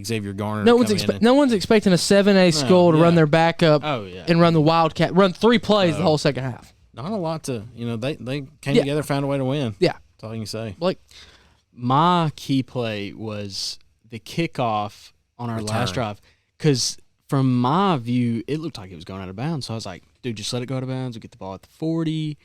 Xavier Garner. No one's expecting a 7A school to run their backup and run the Wildcat, run 3 plays the whole second half. Not a lot to they came together, found a way to win. Yeah, that's all you can say. Like my key play was the kickoff on our last drive, because from my view, it looked like it was going out of bounds. So I was like, dude, just let it go out of bounds. We get the ball at the 40,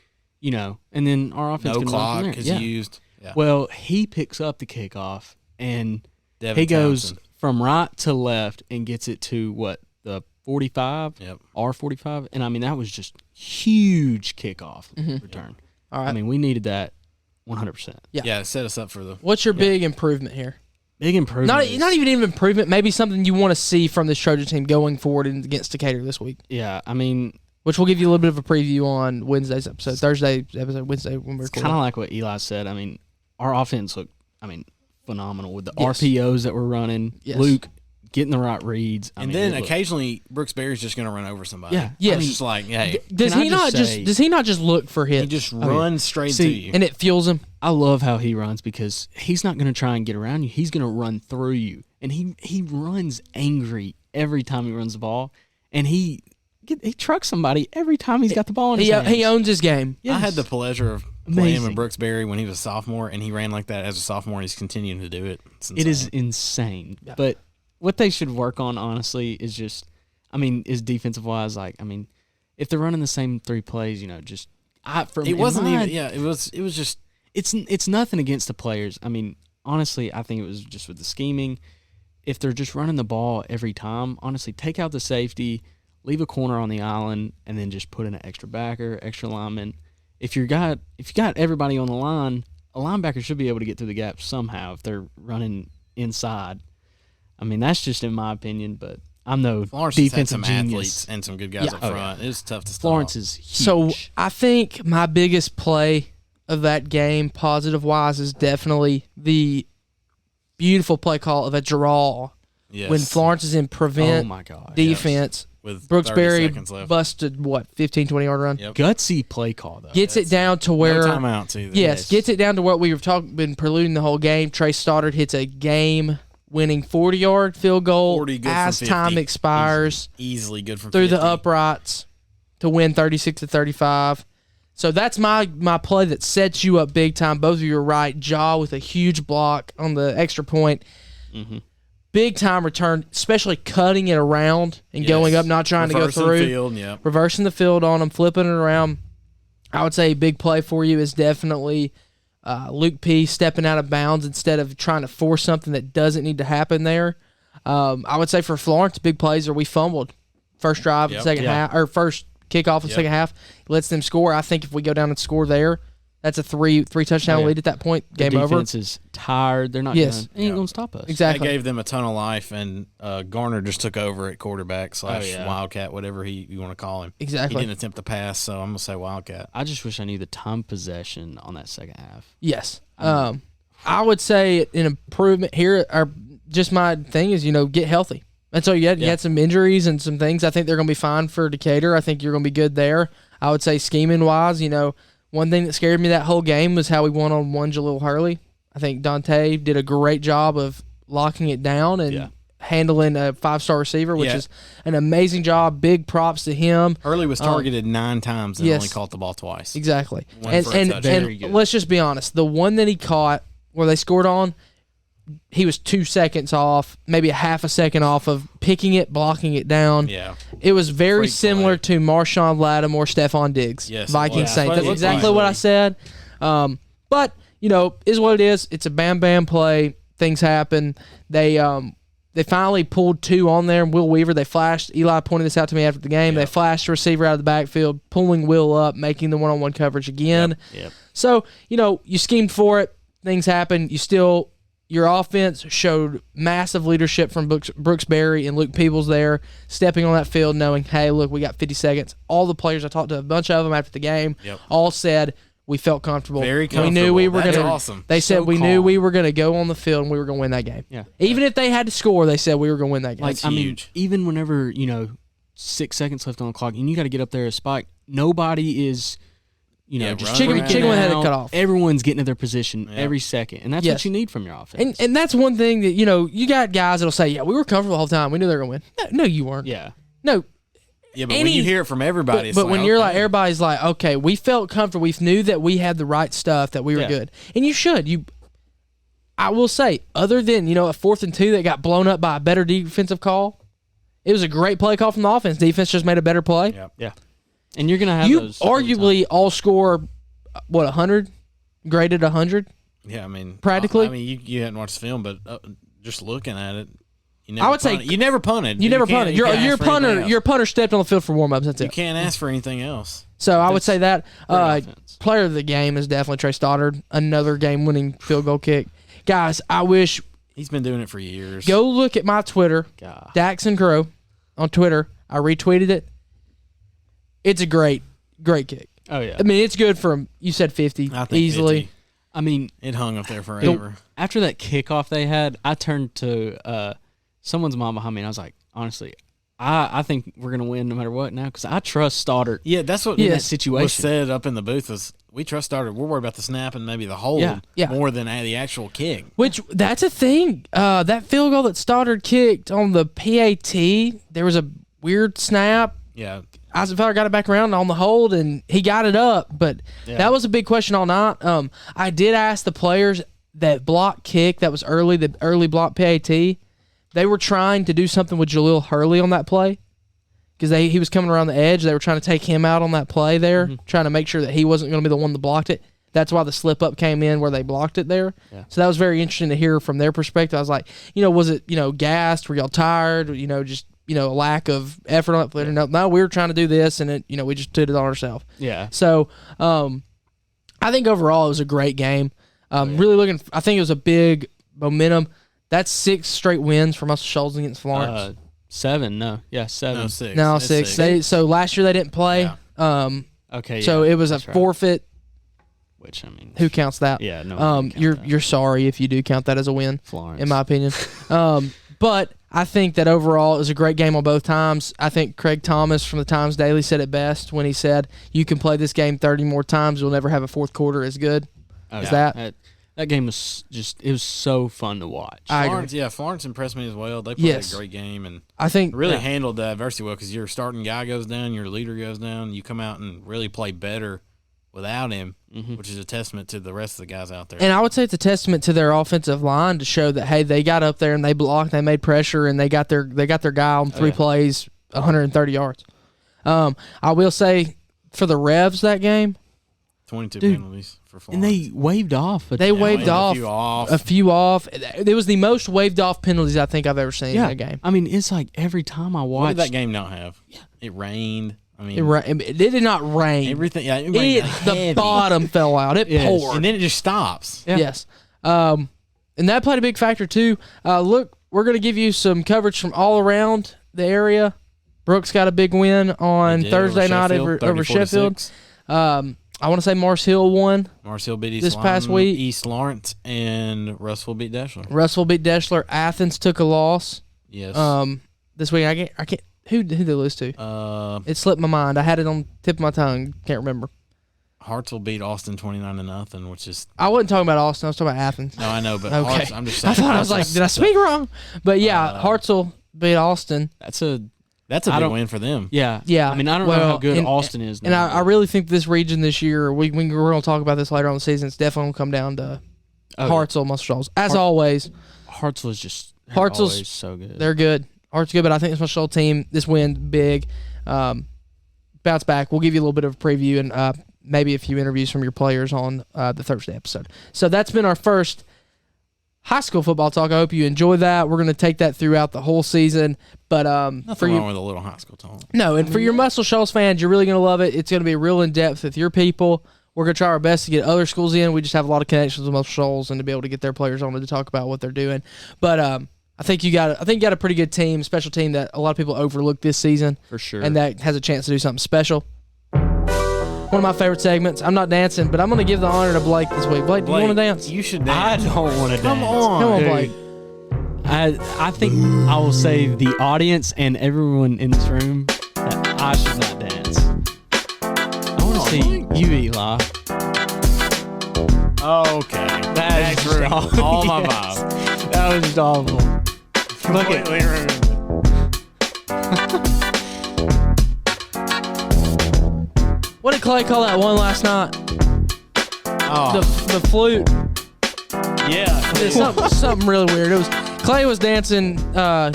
and then our offense can clock run from there. is used. Yeah. Well, he picks up the kickoff, and Devin he goes Townsend from right to left and gets it to the 45, R45, and I mean that was just huge kickoff return. All right, I mean we needed that 100%. Yeah, it set us up for the. What's your big improvement here? Big improvement. Not even improvement. Maybe something you want to see from this Trojan team going forward against Decatur this week. Yeah, I mean, which we'll give you a little bit of a preview on Wednesday's episode, Thursday's episode, Wednesday when we're kind of like what Eli said. I mean, our offense looked, phenomenal with the RPOs that we're running. Yes. Luke getting the right reads, and then occasionally Brooks Berry's just going to run over somebody. Yeah, yes. It's just like, hey, does he not just look for hits? He just runs straight to you, and it fuels him. I love how he runs because he's not going to try and get around you. He's going to run through you, and he runs angry every time he runs the ball, and he trucks somebody every time he's got the ball in his hands. He owns his game. Yes. I had the pleasure of playing with Brooks Berry when he was a sophomore, and he ran like that as a sophomore, and he's continuing to do it. It is insane. Yeah. But what they should work on, honestly, is just, is defensive-wise, if they're running the same 3 plays, just it wasn't even. Yeah, it was just. It's nothing against the players. Honestly, I think it was just with the scheming. If they're just running the ball every time, honestly, take out the safety, leave a corner on the island, and then just put in an extra backer, extra lineman. If you got everybody on the line, a linebacker should be able to get through the gap somehow if they're running inside. That's just in my opinion, but I'm no Florence defensive had some genius. Athletes and some good guys up front. It was tough to stop. Florence is huge. So I think my biggest play of that game, positive-wise, is definitely the beautiful play call of a draw. Yes. When Florence is in prevent Oh my God. defense. With Brooksberry 30 seconds left. busted, 15, 20-yard run? Yep. Gutsy play call though. Gets it down to where... No timeouts either. Yes, gets it down to what we were been preluding the whole game. Trey Stoddard hits a game-winning 40-yard field goal 40 good as from 50. time expires Easily good from through 50. the uprights to win 36-35. So that's my play that sets you up big time. Both of you are right. Jaw with a huge block on the extra point. Mm-hmm. Big time return, especially cutting it around and going up, not trying Reversing to go through. Field, yep. Reversing the field on them, flipping it around. I would say a big play for you is definitely Luke P. stepping out of bounds instead of trying to force something that doesn't need to happen there. I would say for Florence, big plays are we fumbled. First drive, second half, or first kickoff in the second half, lets them score. I think if we go down and score there, that's a three touchdown lead at that point. Game over. The defense is tired. They're not ain't going to stop us. Exactly. That gave them a ton of life, and Garner just took over at quarterback / Wildcat, whatever you want to call him. Exactly. He didn't attempt to pass, so I'm going to say Wildcat. I just wish I knew the time possession on that second half. Yes. I would say an improvement here, or just my thing is, get healthy. That's all you had. You had some injuries and some things. I think they're going to be fine for Decatur. I think you're going to be good there. I would say scheming-wise, one thing that scared me that whole game was how we won on one Jaleel Hurley. I think Dante did a great job of locking it down and handling a 5-star receiver, which is an amazing job. Big props to him. Hurley was targeted 9 times and only caught the ball twice. Exactly. One for a touchdown. And let's just be honest. The one that he caught where they scored on, he was 2 seconds off, maybe a half a second off of picking it, blocking it down. Yeah. It was very Freak similar play. to Marshawn Lattimore, Stephon Diggs, Yes, Vikings it Saints. was. That's exactly what I said. But, is what it is. It's a bam play. Things happen. They finally pulled 2 on there. Will Weaver, they flashed. Eli pointed this out to me after the game. They flashed the receiver out of the backfield, pulling Will up, making the one-on-one coverage again. Yep. So, you schemed for it. Things happen. Your offense showed massive leadership from Brooksberry and Luke Peebles there, stepping on that field knowing, hey, look, we got 50 seconds. All the players, I talked to a bunch of them after the game, all said we felt comfortable. Very comfortable. We knew we were That's going to. awesome. They said So we knew calm. we were going to go on the field and we were going to win that game. Yeah. Even if they had to score, they said we were going to win that game. That's huge. Even whenever, 6 seconds left on the clock and you got to get up there a spike, nobody is, just chicken freaking with head out. cut off. Everyone's getting to their position every second. And that's what you need from your offense. And that's one thing that, you got guys that'll say, yeah, we were comfortable the whole time. We knew they were going to win. No, you weren't. Yeah. No. Yeah, but when you hear it from everybody, it's But when you're like, okay. everybody's like, okay, we felt comfortable. We knew that we had the right stuff, that we were good. And you should. I will say, other than, a 4th and 2 that got blown up by a better defensive call, it was a great play call from the offense. Defense just made a better play. Yeah. And you're going to have You those. every time. arguably all score, 100? Graded 100? Yeah, I mean, practically. You hadn't watched the film, but just looking at it, I would say you never punted. You never can't- punted. you Your can't ask for punter. anything else. Your punter stepped on the field for warm-ups. That's You it. can't ask for anything else. So I would say that great offense. player of the game is definitely Trey Stoddard. Another game-winning field goal kick. Guys, I wish He's been doing it for years. go look at my Twitter, God. Daxon Crow on Twitter. I retweeted it. It's a great kick. Oh, yeah. I mean, it's good for you said 50 I think easily. 50. I mean, It hung up there forever. after that kickoff they had, I turned to someone's mom behind me, and I was like, honestly, I think we're going to win no matter what now because I trust Stoddard. Yeah, that's what In that situation. was said up in the booth was we trust Stoddard. We're worried about the snap and maybe the hold Yeah. more than the actual kick. Which that's a thing. That field goal that Stoddard kicked on the PAT, there was a weird snap. Yeah. Eisenfeller got it back around on the hold, and he got it up. But that was a big question all night. I did ask the players that block kick that was the early block PAT. They were trying to do something with Jaleel Hurley on that play because he was coming around the edge. They were trying to take him out on that play there, trying to make sure that he wasn't going to be the one that blocked it. That's why the slip up came in where they blocked it there. Yeah. So that was very interesting to hear from their perspective. I was like, was it, gassed? Were y'all tired? Just a lack of effort on it. Yeah. No, we were trying to do this, and it, we just did it on ourselves. Yeah. So, I think overall it was a great game. Really looking. I think it was a big momentum. That's 6 straight wins for Muscle Shoals against Florence. 7. No, yeah, 7. No, 6. No, It's 6. So last year they didn't play. Yeah. Okay. So yeah, it was a that's right. forfeit. which I mean, Who counts that? Yeah, no. You're sorry if you do count that as a win. Florence, in my opinion. But I think that overall it was a great game on both times. I think Craig Thomas from the Times Daily said it best when he said, "You can play this game 30 more times, you'll never have a fourth quarter as good as that." That game was it was so fun to watch. Florence impressed me as well. They played a great game and I think really handled the adversity well because your starting guy goes down, your leader goes down, you come out and really play better without him, which is a testament to the rest of the guys out there. And I would say it's a testament to their offensive line to show that, hey, they got up there and they blocked, they made pressure, and they got their guy on 3 plays, 130 yards. I will say for the Revs that game, 22 penalties for Florence. And they waved off. Waved off a few off. It was the most waved off penalties I think I've ever seen in a game. I mean, it's like every time I watch. What did that game not have? Yeah. It rained. I mean, it did not rain. Everything, it rained the bottom fell out. It poured. And then it just stops. Yeah. Yes. And that played a big factor, too. Look, we're going to give you some coverage from all around the area. Brooks got a big win on Thursday night over Sheffield. I want to say Mars Hill won. Mars Hill beat this past week. East Lawrence, and Russell beat Deschler. Athens took a loss. Yes. This week I can't. Who did they lose to? It slipped my mind. I had it on the tip of my tongue. Can't remember. Hartsville beat Austin 29-0, which is. I wasn't talking about Austin. I was talking about Athens. No, I know, but okay. I'm just saying. I was like, did I speak wrong? But yeah, Hartsville beat Austin. That's a big win for them. Yeah. Yeah. I mean, I don't know how good Austin is now. And I really think this region this year, we're going to talk about this later on in the season, it's definitely going to come down to Hartsville, Muscle Shoals. As always. Hartsville's just always so good. They're good. Hartsville's good, but I think this Muscle Shoals team, this win, big. Bounce back. We'll give you a little bit of a preview and maybe a few interviews from your players on the Thursday episode. So that's been our first high school football talk. I hope you enjoy that. We're going to take that throughout the whole season. But nothing wrong with a little high school talk. No, and for your Muscle Shoals fans, you're really going to love it. It's going to be real in depth with your people. We're going to try our best to get other schools in. We just have a lot of connections with Muscle Shoals and to be able to get their players on to talk about what they're doing. But I think you got a pretty good team, special team that a lot of people overlook this season for sure, and that has a chance to do something special. One of my favorite segments. I'm not dancing, but I'm going to give the honor to Blake this week. Blake, do you want to dance? You should dance. I don't want to dance. Come on, Blake. I think I will save the audience and everyone in this room that I should not dance. I want to see you, Eli. Okay. That's ruined all my vibes. That was just awful. Look at What did Clay call that one last night? Oh. The flute. Yeah. It's something really weird. Clay was dancing. Shout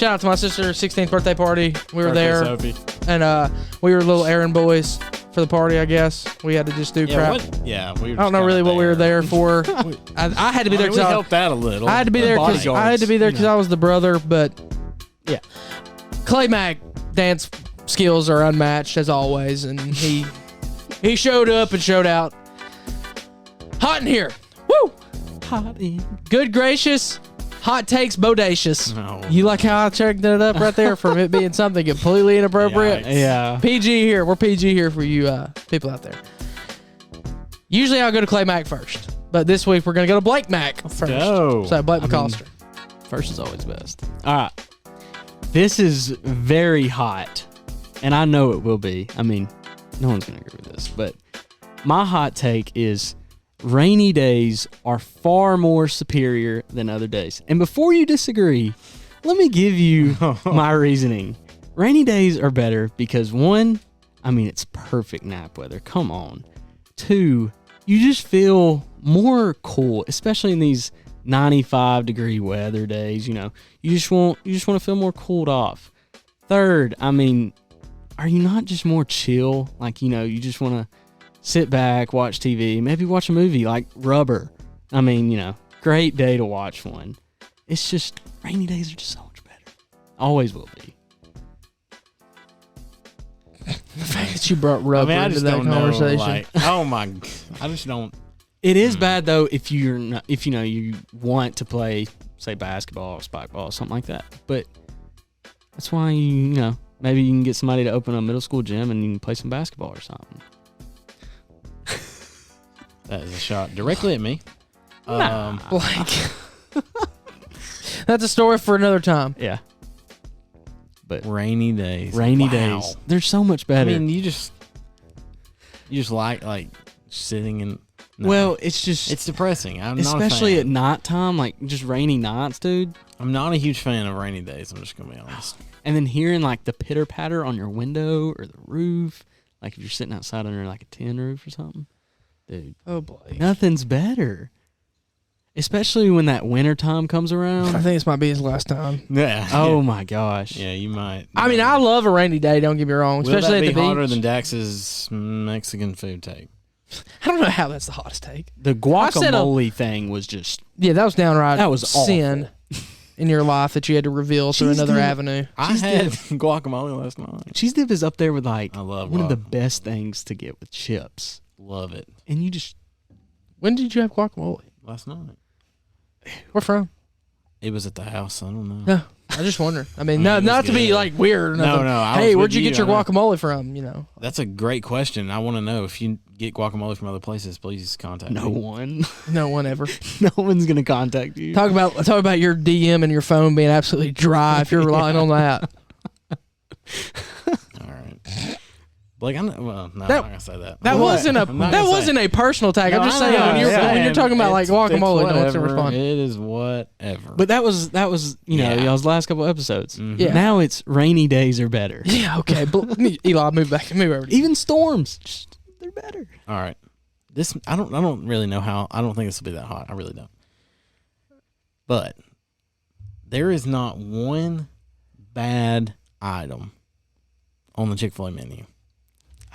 out to my sister's 16th birthday party. We were there. Sophie. And we were little errand boys for the party, I guess. We had to just do crap. We were I don't know really what we were there for. I had to be there because we helped out a little. I had to be there because I was the brother. But yeah, Clay Mack dance skills are unmatched as always, and he showed up and showed out. Hot in here, woo! hot in. Good gracious, hot takes bodacious. No. You like how I checked it up right there from it being something completely inappropriate? Yeah. PG here. We're PG here for you people out there. Usually I'll go to Clay Mack first, but this week we're going to go to Blake Mack first. Go. So Blake McCollister. First is always best. All right. This is very hot, and I know it will be. I mean, no one's going to agree with this, but my hot take is rainy days are far more superior than other days. And before you disagree, let me give you my reasoning. Rainy days are better because, one, I mean, it's perfect nap weather. Come on. Two, you just feel more cool, especially in these 95-degree weather days. You know, you just want to feel more cooled off. Third, I mean, are you not just more chill? Like, you know, you just want to sit back, watch TV, maybe watch a movie like Rubber. I mean, you know, great day to watch one. It's just, rainy days are just so much better. Always will be. The fact that you brought Rubber into that conversation. Oh my, I just don't. It is bad though if you're not, if you know you want to play, say, basketball, spike ball, something like that. But that's why you know, maybe you can get somebody to open a middle school gym and you can play some basketball or something. That is a shot directly at me. Blake. That's a story for another time. Yeah. But Rainy days. rainy days, they're so much I better. mean, you just like sitting in. No. Well, it's just It's depressing. I'm especially not a at fan. nighttime, like just rainy nights, dude. I'm not a huge fan of rainy days. I'm just gonna be honest. And then hearing like the pitter patter on your window or the roof, like if you're sitting outside under like a tin roof or something, dude, Oh, Blake. nothing's better. Especially when that winter time comes I around. think this might be his last time. Yeah. Oh my gosh. Yeah, you might. I mean, I love a rainy day. Don't get me wrong, Will especially that at be the hotter beach. than Dax's Mexican food take? I don't know how that's the hottest take. The said guacamole thing was just Yeah, that was downright That was sin in your life that you had to reveal through Cheese another dip. avenue. I had guacamole last night. cheese dip is up there with like I love one of the guac. best things to get with chips. Love it. And you just When did you have guacamole? Last night. Where from? It was at the house. I don't know. No, I just wonder. I mean, I mean, it not was to be good. like weird or No, nothing. no, I Hey, was where'd with you get your you, I know. guacamole from? You know. That's a great question. I want to know if you get guacamole from other places. Please contact no me. one. No one ever. No one's gonna contact you. Talk about your DM and your phone being absolutely dry if you're relying on that. All right. Blake, I'm not, well, no, That- I'm not gonna say that. That I'm wasn't a not gonna say- wasn't a personal tag. I'm No, just I saying know, when you're talking about like it's guacamole, no one's whatever. ever fun. It is whatever. But that was you know Yeah. y'all's last couple episodes. Mhm. Yeah. Now it's rainy days are better. Yeah, okay. Eli, move over. to you. Even storms, just, they're better. All right. This I don't really know how. I don't think this will be that hot. I really don't. But there is not one bad item on the Chick-fil-A menu.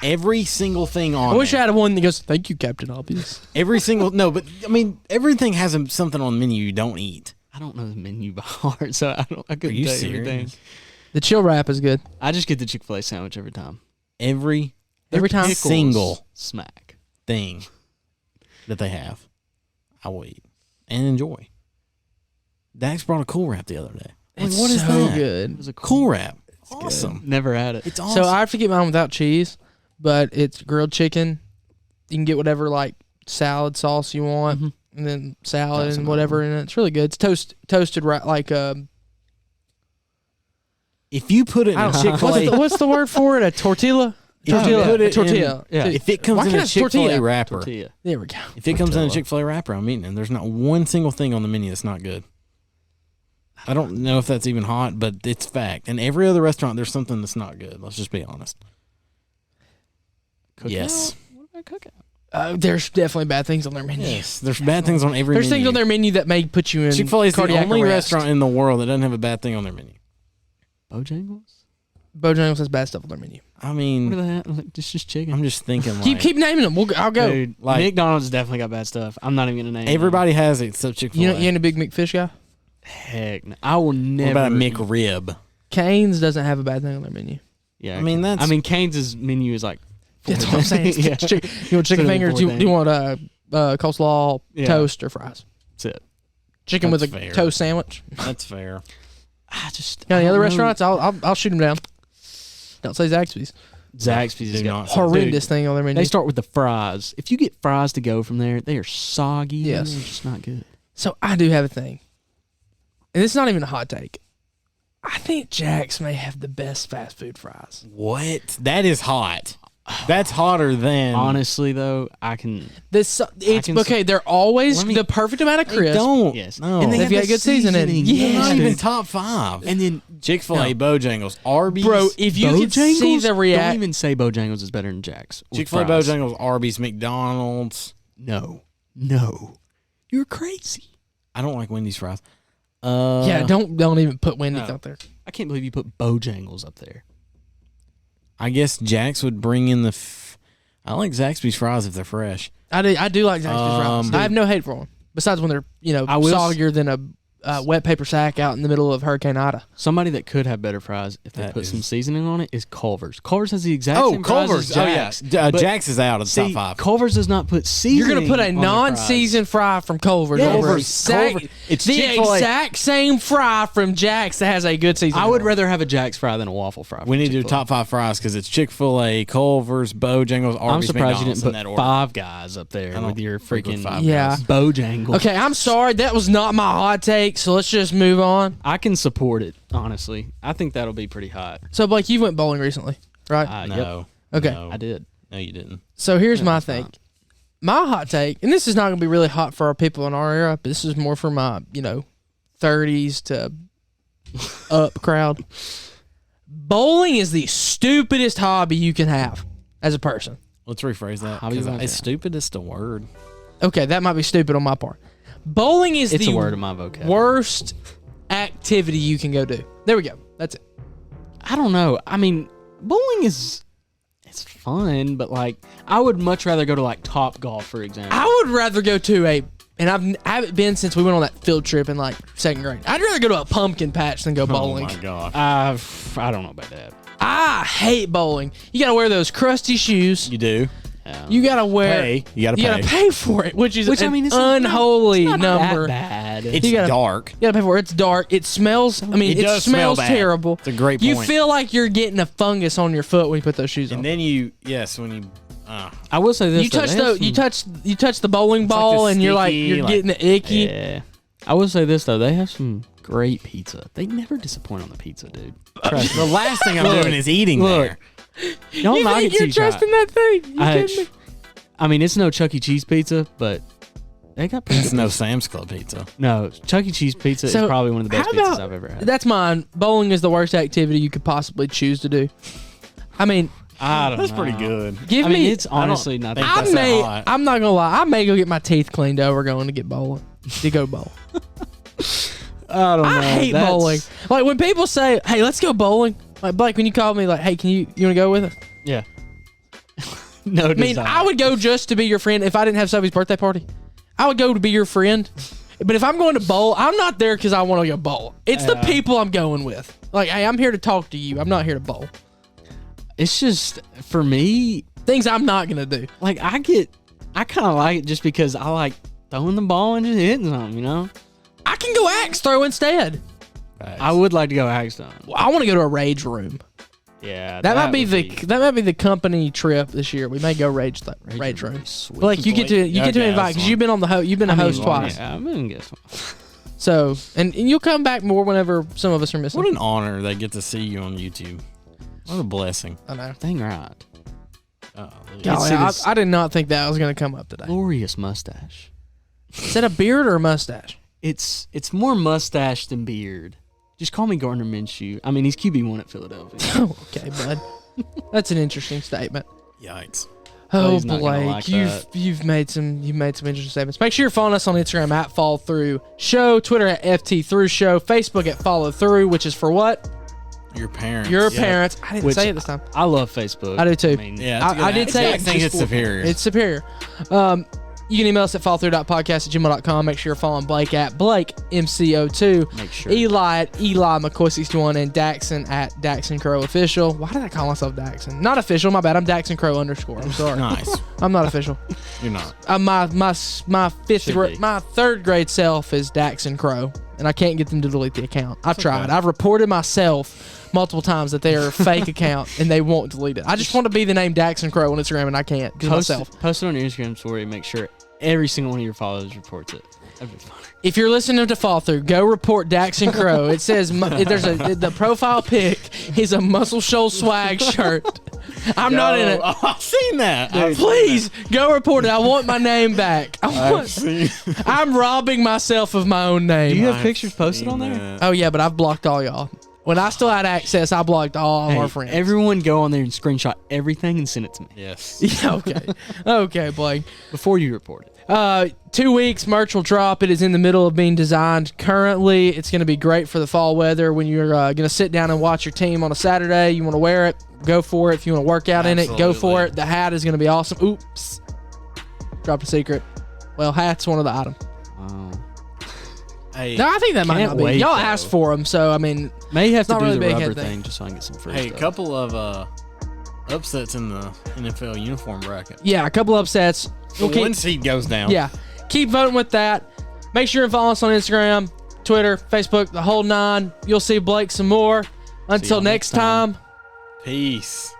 Every single thing on I wish I there, had one that goes, "Thank you, Captain Obvious." every single no, but I mean everything has something on the menu you don't eat. I don't know the menu by heart, so I couldn't you tell you serious? everything. The chill wrap is good. I just get the Chick-fil-A sandwich every time. Every Every time. Pickles single smack. thing that they have, I will eat and enjoy. Dax brought a cool wrap the other day. I'm It's like, what is so that? good. It was a Cool wrap. good. Awesome. Never had it. It's awesome. So I have to get mine without cheese, but it's grilled chicken. You can get whatever like salad sauce you want, Mhm. and then salad That's and whatever, and it's really good. It's toasted right like if you put it in I a don't Chick-fil-A, what's the word for it? A tortilla. If you Tortilla. put it in- tortilla. yeah. Dude, if it comes why in can't a I say tortilla? Chick-fil-A wrapper, Tortilla. There we go. if it comes in a Tortilla. Chick-fil-A wrapper, I'm eating it. There's not one single thing on the menu that's not good. I don't know if that's even hot, but it's fact. And every other restaurant, there's something that's not good. Let's just be honest. Cookout? Yes. What about cookout? There's definitely bad things on their menu. Yes. There's bad things on every There's menu. things on their menu that may put you in Chick-fil-A is the cardiac only arrest. restaurant in the world that doesn't have a bad thing on their menu. Bojangles? Bojangles has bad stuff on their menu. I What do mean, they have? Like, it's just chicken. I'm just thinking like Keep naming them. I'll go. Dude, Like- McDonald's definitely got bad stuff. I'm not even gonna name everybody has it except Chick-fil-A. You ain't a big McFish guy? them. Heck, no. I will What never. about a McRib? Cane's doesn't have a bad thing on their menu. Yeah, I mean, that's- I mean, Cane's menu is like. That's what I'm saying. Yeah. You want chicken Better than fingers? four Do you want coleslaw, Yeah. toast, or fries? That's it. Chicken with a That's fair. toast sandwich. That's fair. I just. Yeah, I the other don't know. restaurants, I'll shoot them down. Don't say Zaxby's. Zaxby's has Do got not say Horrendous thing on their menu. They start with the fries. If you get fries to go from there, they are soggy. Yes. They're just not good. So I do have a thing, and it's not even a hot take. I think Jack's may have the best fast food fries. What? That is hot. That's hotter than Honestly, though, I can. It's can- okay. They're always Let me- the perfect amount of They crisp. don't. Yes. No. And they They've have got the good seasoning. seasoning. Yeah. They're not Yes, even dude. top five. And then Chick-fil-A, Bojangles, Arby's. Bro, if you could see Bojangles, the don't react, even say Bojangles is better than Jack's. with Chick-fil-A, fries. Bojangles, Arby's, McDonald's. No, you're crazy. I don't like Wendy's fries. yeah, don't even put Wendy's no. out there. I can't believe you put Bojangles up there. I guess Jack's would bring in the. I like Zaxby's fries if they're fresh. I do like Zaxby's fries. Dude. I have no hate for them. Besides when they're I will soggier than wet paper sack out in the middle of Hurricane Ida. Somebody that could have better fries if they put some seasoning on it is Culver's. Culver's has the exact same Culver's. fries as Jack's. Oh, yeah. Jack's is out of the top 5. Culver's does not put seasoning. You're going to put a non-seasoned fry from Culver's over It's the ChickfilA. exact same fry from Jack's that has a good seasoning. I would rather have a Jack's fry than a waffle fry. We need to do top 5 fries because it's Chick-fil-A, Culver's, Bojangles, Arby's, I'm surprised you McDonald's didn't in that put order. Five Guys up there with your freaking Five Yeah. Guys. Bojangles. Okay, I'm sorry. That was not my hot take, so let's just move on. I can support it, honestly. I think that'll be pretty hot. So, Blake, you went bowling recently, right? No. Okay. No. I did. No, you didn't. So here's my that's thing. fine. My hot take, and this is not going to be really hot for our people in our era, but this is more for my, 30s to up crowd. Bowling is the stupidest hobby you can have as a person. Let's rephrase that. How do you 'cause like it's that? stupid. It's the word. Okay, that might be stupid on my part. Bowling is It's the a word in my vocabulary. worst activity you can go do. There we go. That's it. I don't know. I mean, bowling it's fun, but like I would much rather go to like Top Golf, for example. I would rather go to I haven't been since we went on that field trip in like 2nd grade. I'd rather go to a pumpkin patch than go bowling. Oh my gosh. I don't know about that. I hate bowling. You got to wear those crusty shoes. You do. You got to wear. Pay. You gotta You got to pay for it, which is an it's not- unholy it's not number. that bad. It's You gotta- dark. You got to pay for it. It's dark. It smells. I mean, It it, does smell smells bad. terrible. It's a great You point. feel like you're getting a fungus on your foot when you put those shoes on. And then when you. I will say this. You though, touch they the have you touch the bowling ball the and you're like sticky, you're getting the icky. Yeah. I will say this though. They have some great pizza. They never disappoint on the pizza, dude. Trust The me. last thing I'm Look, doing is eating look. there. Don't You knock think it you're too trusting that thing? You kidding me? I mean, it's no Chuck E. Cheese pizza, but they got pizza. It's no Sam's Club pizza. No, Chuck E. Cheese pizza So, is probably one of the best how pizzas about- I've ever had. That's mine. Bowling is the worst activity you could possibly choose to do. I mean, I don't That's know. pretty good. give I me. mean, it's honestly not think that that's bad. that hot. I'm not gonna lie. I may go get my teeth cleaned over going to get bowling. To go bowl. I don't know. I hate That's- bowling. Like when people say, "Hey, let's go bowling." Like Blake, when you call me, like, "Hey, can you want to go with us?" Yeah. No, I mean, I would go just to be your friend if I didn't have Sophie's birthday party. I would go to be your friend. But if I'm going to bowl, I'm not there because I want to go bowl. It's the people I'm going with. Like, hey, I'm here to talk to you. I'm not here to bowl. It's just for me, Things I'm not gonna do. like I kind of like it just because I like throwing the ball and just hitting something. You know, I can go axe throw instead. I would like to go axe throwing. Well, I want to go to a rage room. Yeah, That might be the company trip this year. We may go rage room. Sweet. Blake, you get to Okay, invite that's because you've been on the you've been a host twice. Yeah, I'm gonna guess. So and you'll come back more whenever some of us are missing. What an honor they get to see you on YouTube. What a blessing. I know. Dang right. Oh, Golly, see this- I did not think that was going to come up today. Glorious mustache. Is that a beard or a mustache? It's more mustache than beard. Just call me Gardner Minshew. I mean, he's QB1 at Philadelphia. Oh, okay, bud. That's an interesting statement. yikes. Oh, he's not gonna Blake, like you've made some interesting statements. Make sure you're following us on Instagram at Follow Through Show, Twitter at FT Through Show, Facebook at Follow Through, which is for what? Your parents. Your parents. I didn't Which say it this time. I love Facebook. I do too. I mean, Yeah, I did say it. I think it's superior. It's superior. You can email us at followthrough.podcast@gmail.com. Make sure you're following Blake at BlakeMCO2. Make sure. Eli at Eli McCoy61 and Daxon at Daxon Crow Official. Why did I call myself Daxon? Not official, my bad. I'm Daxon Crow _ I'm sorry. Nice. I'm not official. You're not. My Should be. my 3rd grade self is Daxon Crow, and I can't get them to delete the account. I've tried. I've reported myself multiple times that they are a fake account and they won't delete it. I just want to be the name Daxon Crow on Instagram and I can't because myself. Post it on your Instagram story and make sure every single one of your followers reports it. That'd be fun. If you're listening to Fall Through, go report Daxon Crow. It says the profile pic is a Muscle Shoals swag shirt. I'm not in it. Oh, I've seen that. I've Please go report it. I want my name back. seen I'm robbing myself of my own name. Do you have pictures posted on there? that. Oh yeah, but I've blocked all y'all. When I still had access, I blocked all of Hey, our friends. everyone go on there and screenshot everything and send it to me Yes. Yeah, okay. Okay, Blake. before you report it. 2 weeks, merch will drop. It is in the middle of being designed currently. It's going to be great for the fall weather when you're going to sit down and watch your team on a Saturday. You want to wear it, go for it. If you want to work out in it, go for Absolutely. it. The hat is going to be awesome. Oops. Dropped a secret. Well, hat's one of the items. Wow. Hey, No, I think that might Can't not be. wait, Y'all though. asked for them, so I mean, May have to not do really the big rubber head thing. thing just so I can get some free hey, a stuff. couple of upsets in the NFL uniform bracket. yeah, a couple upsets. The one seed goes down. Yeah, keep voting with that. Make sure to follow us on Instagram, Twitter, Facebook, the whole 9. You'll see Blake some more. Until y'all next next time. time. Peace.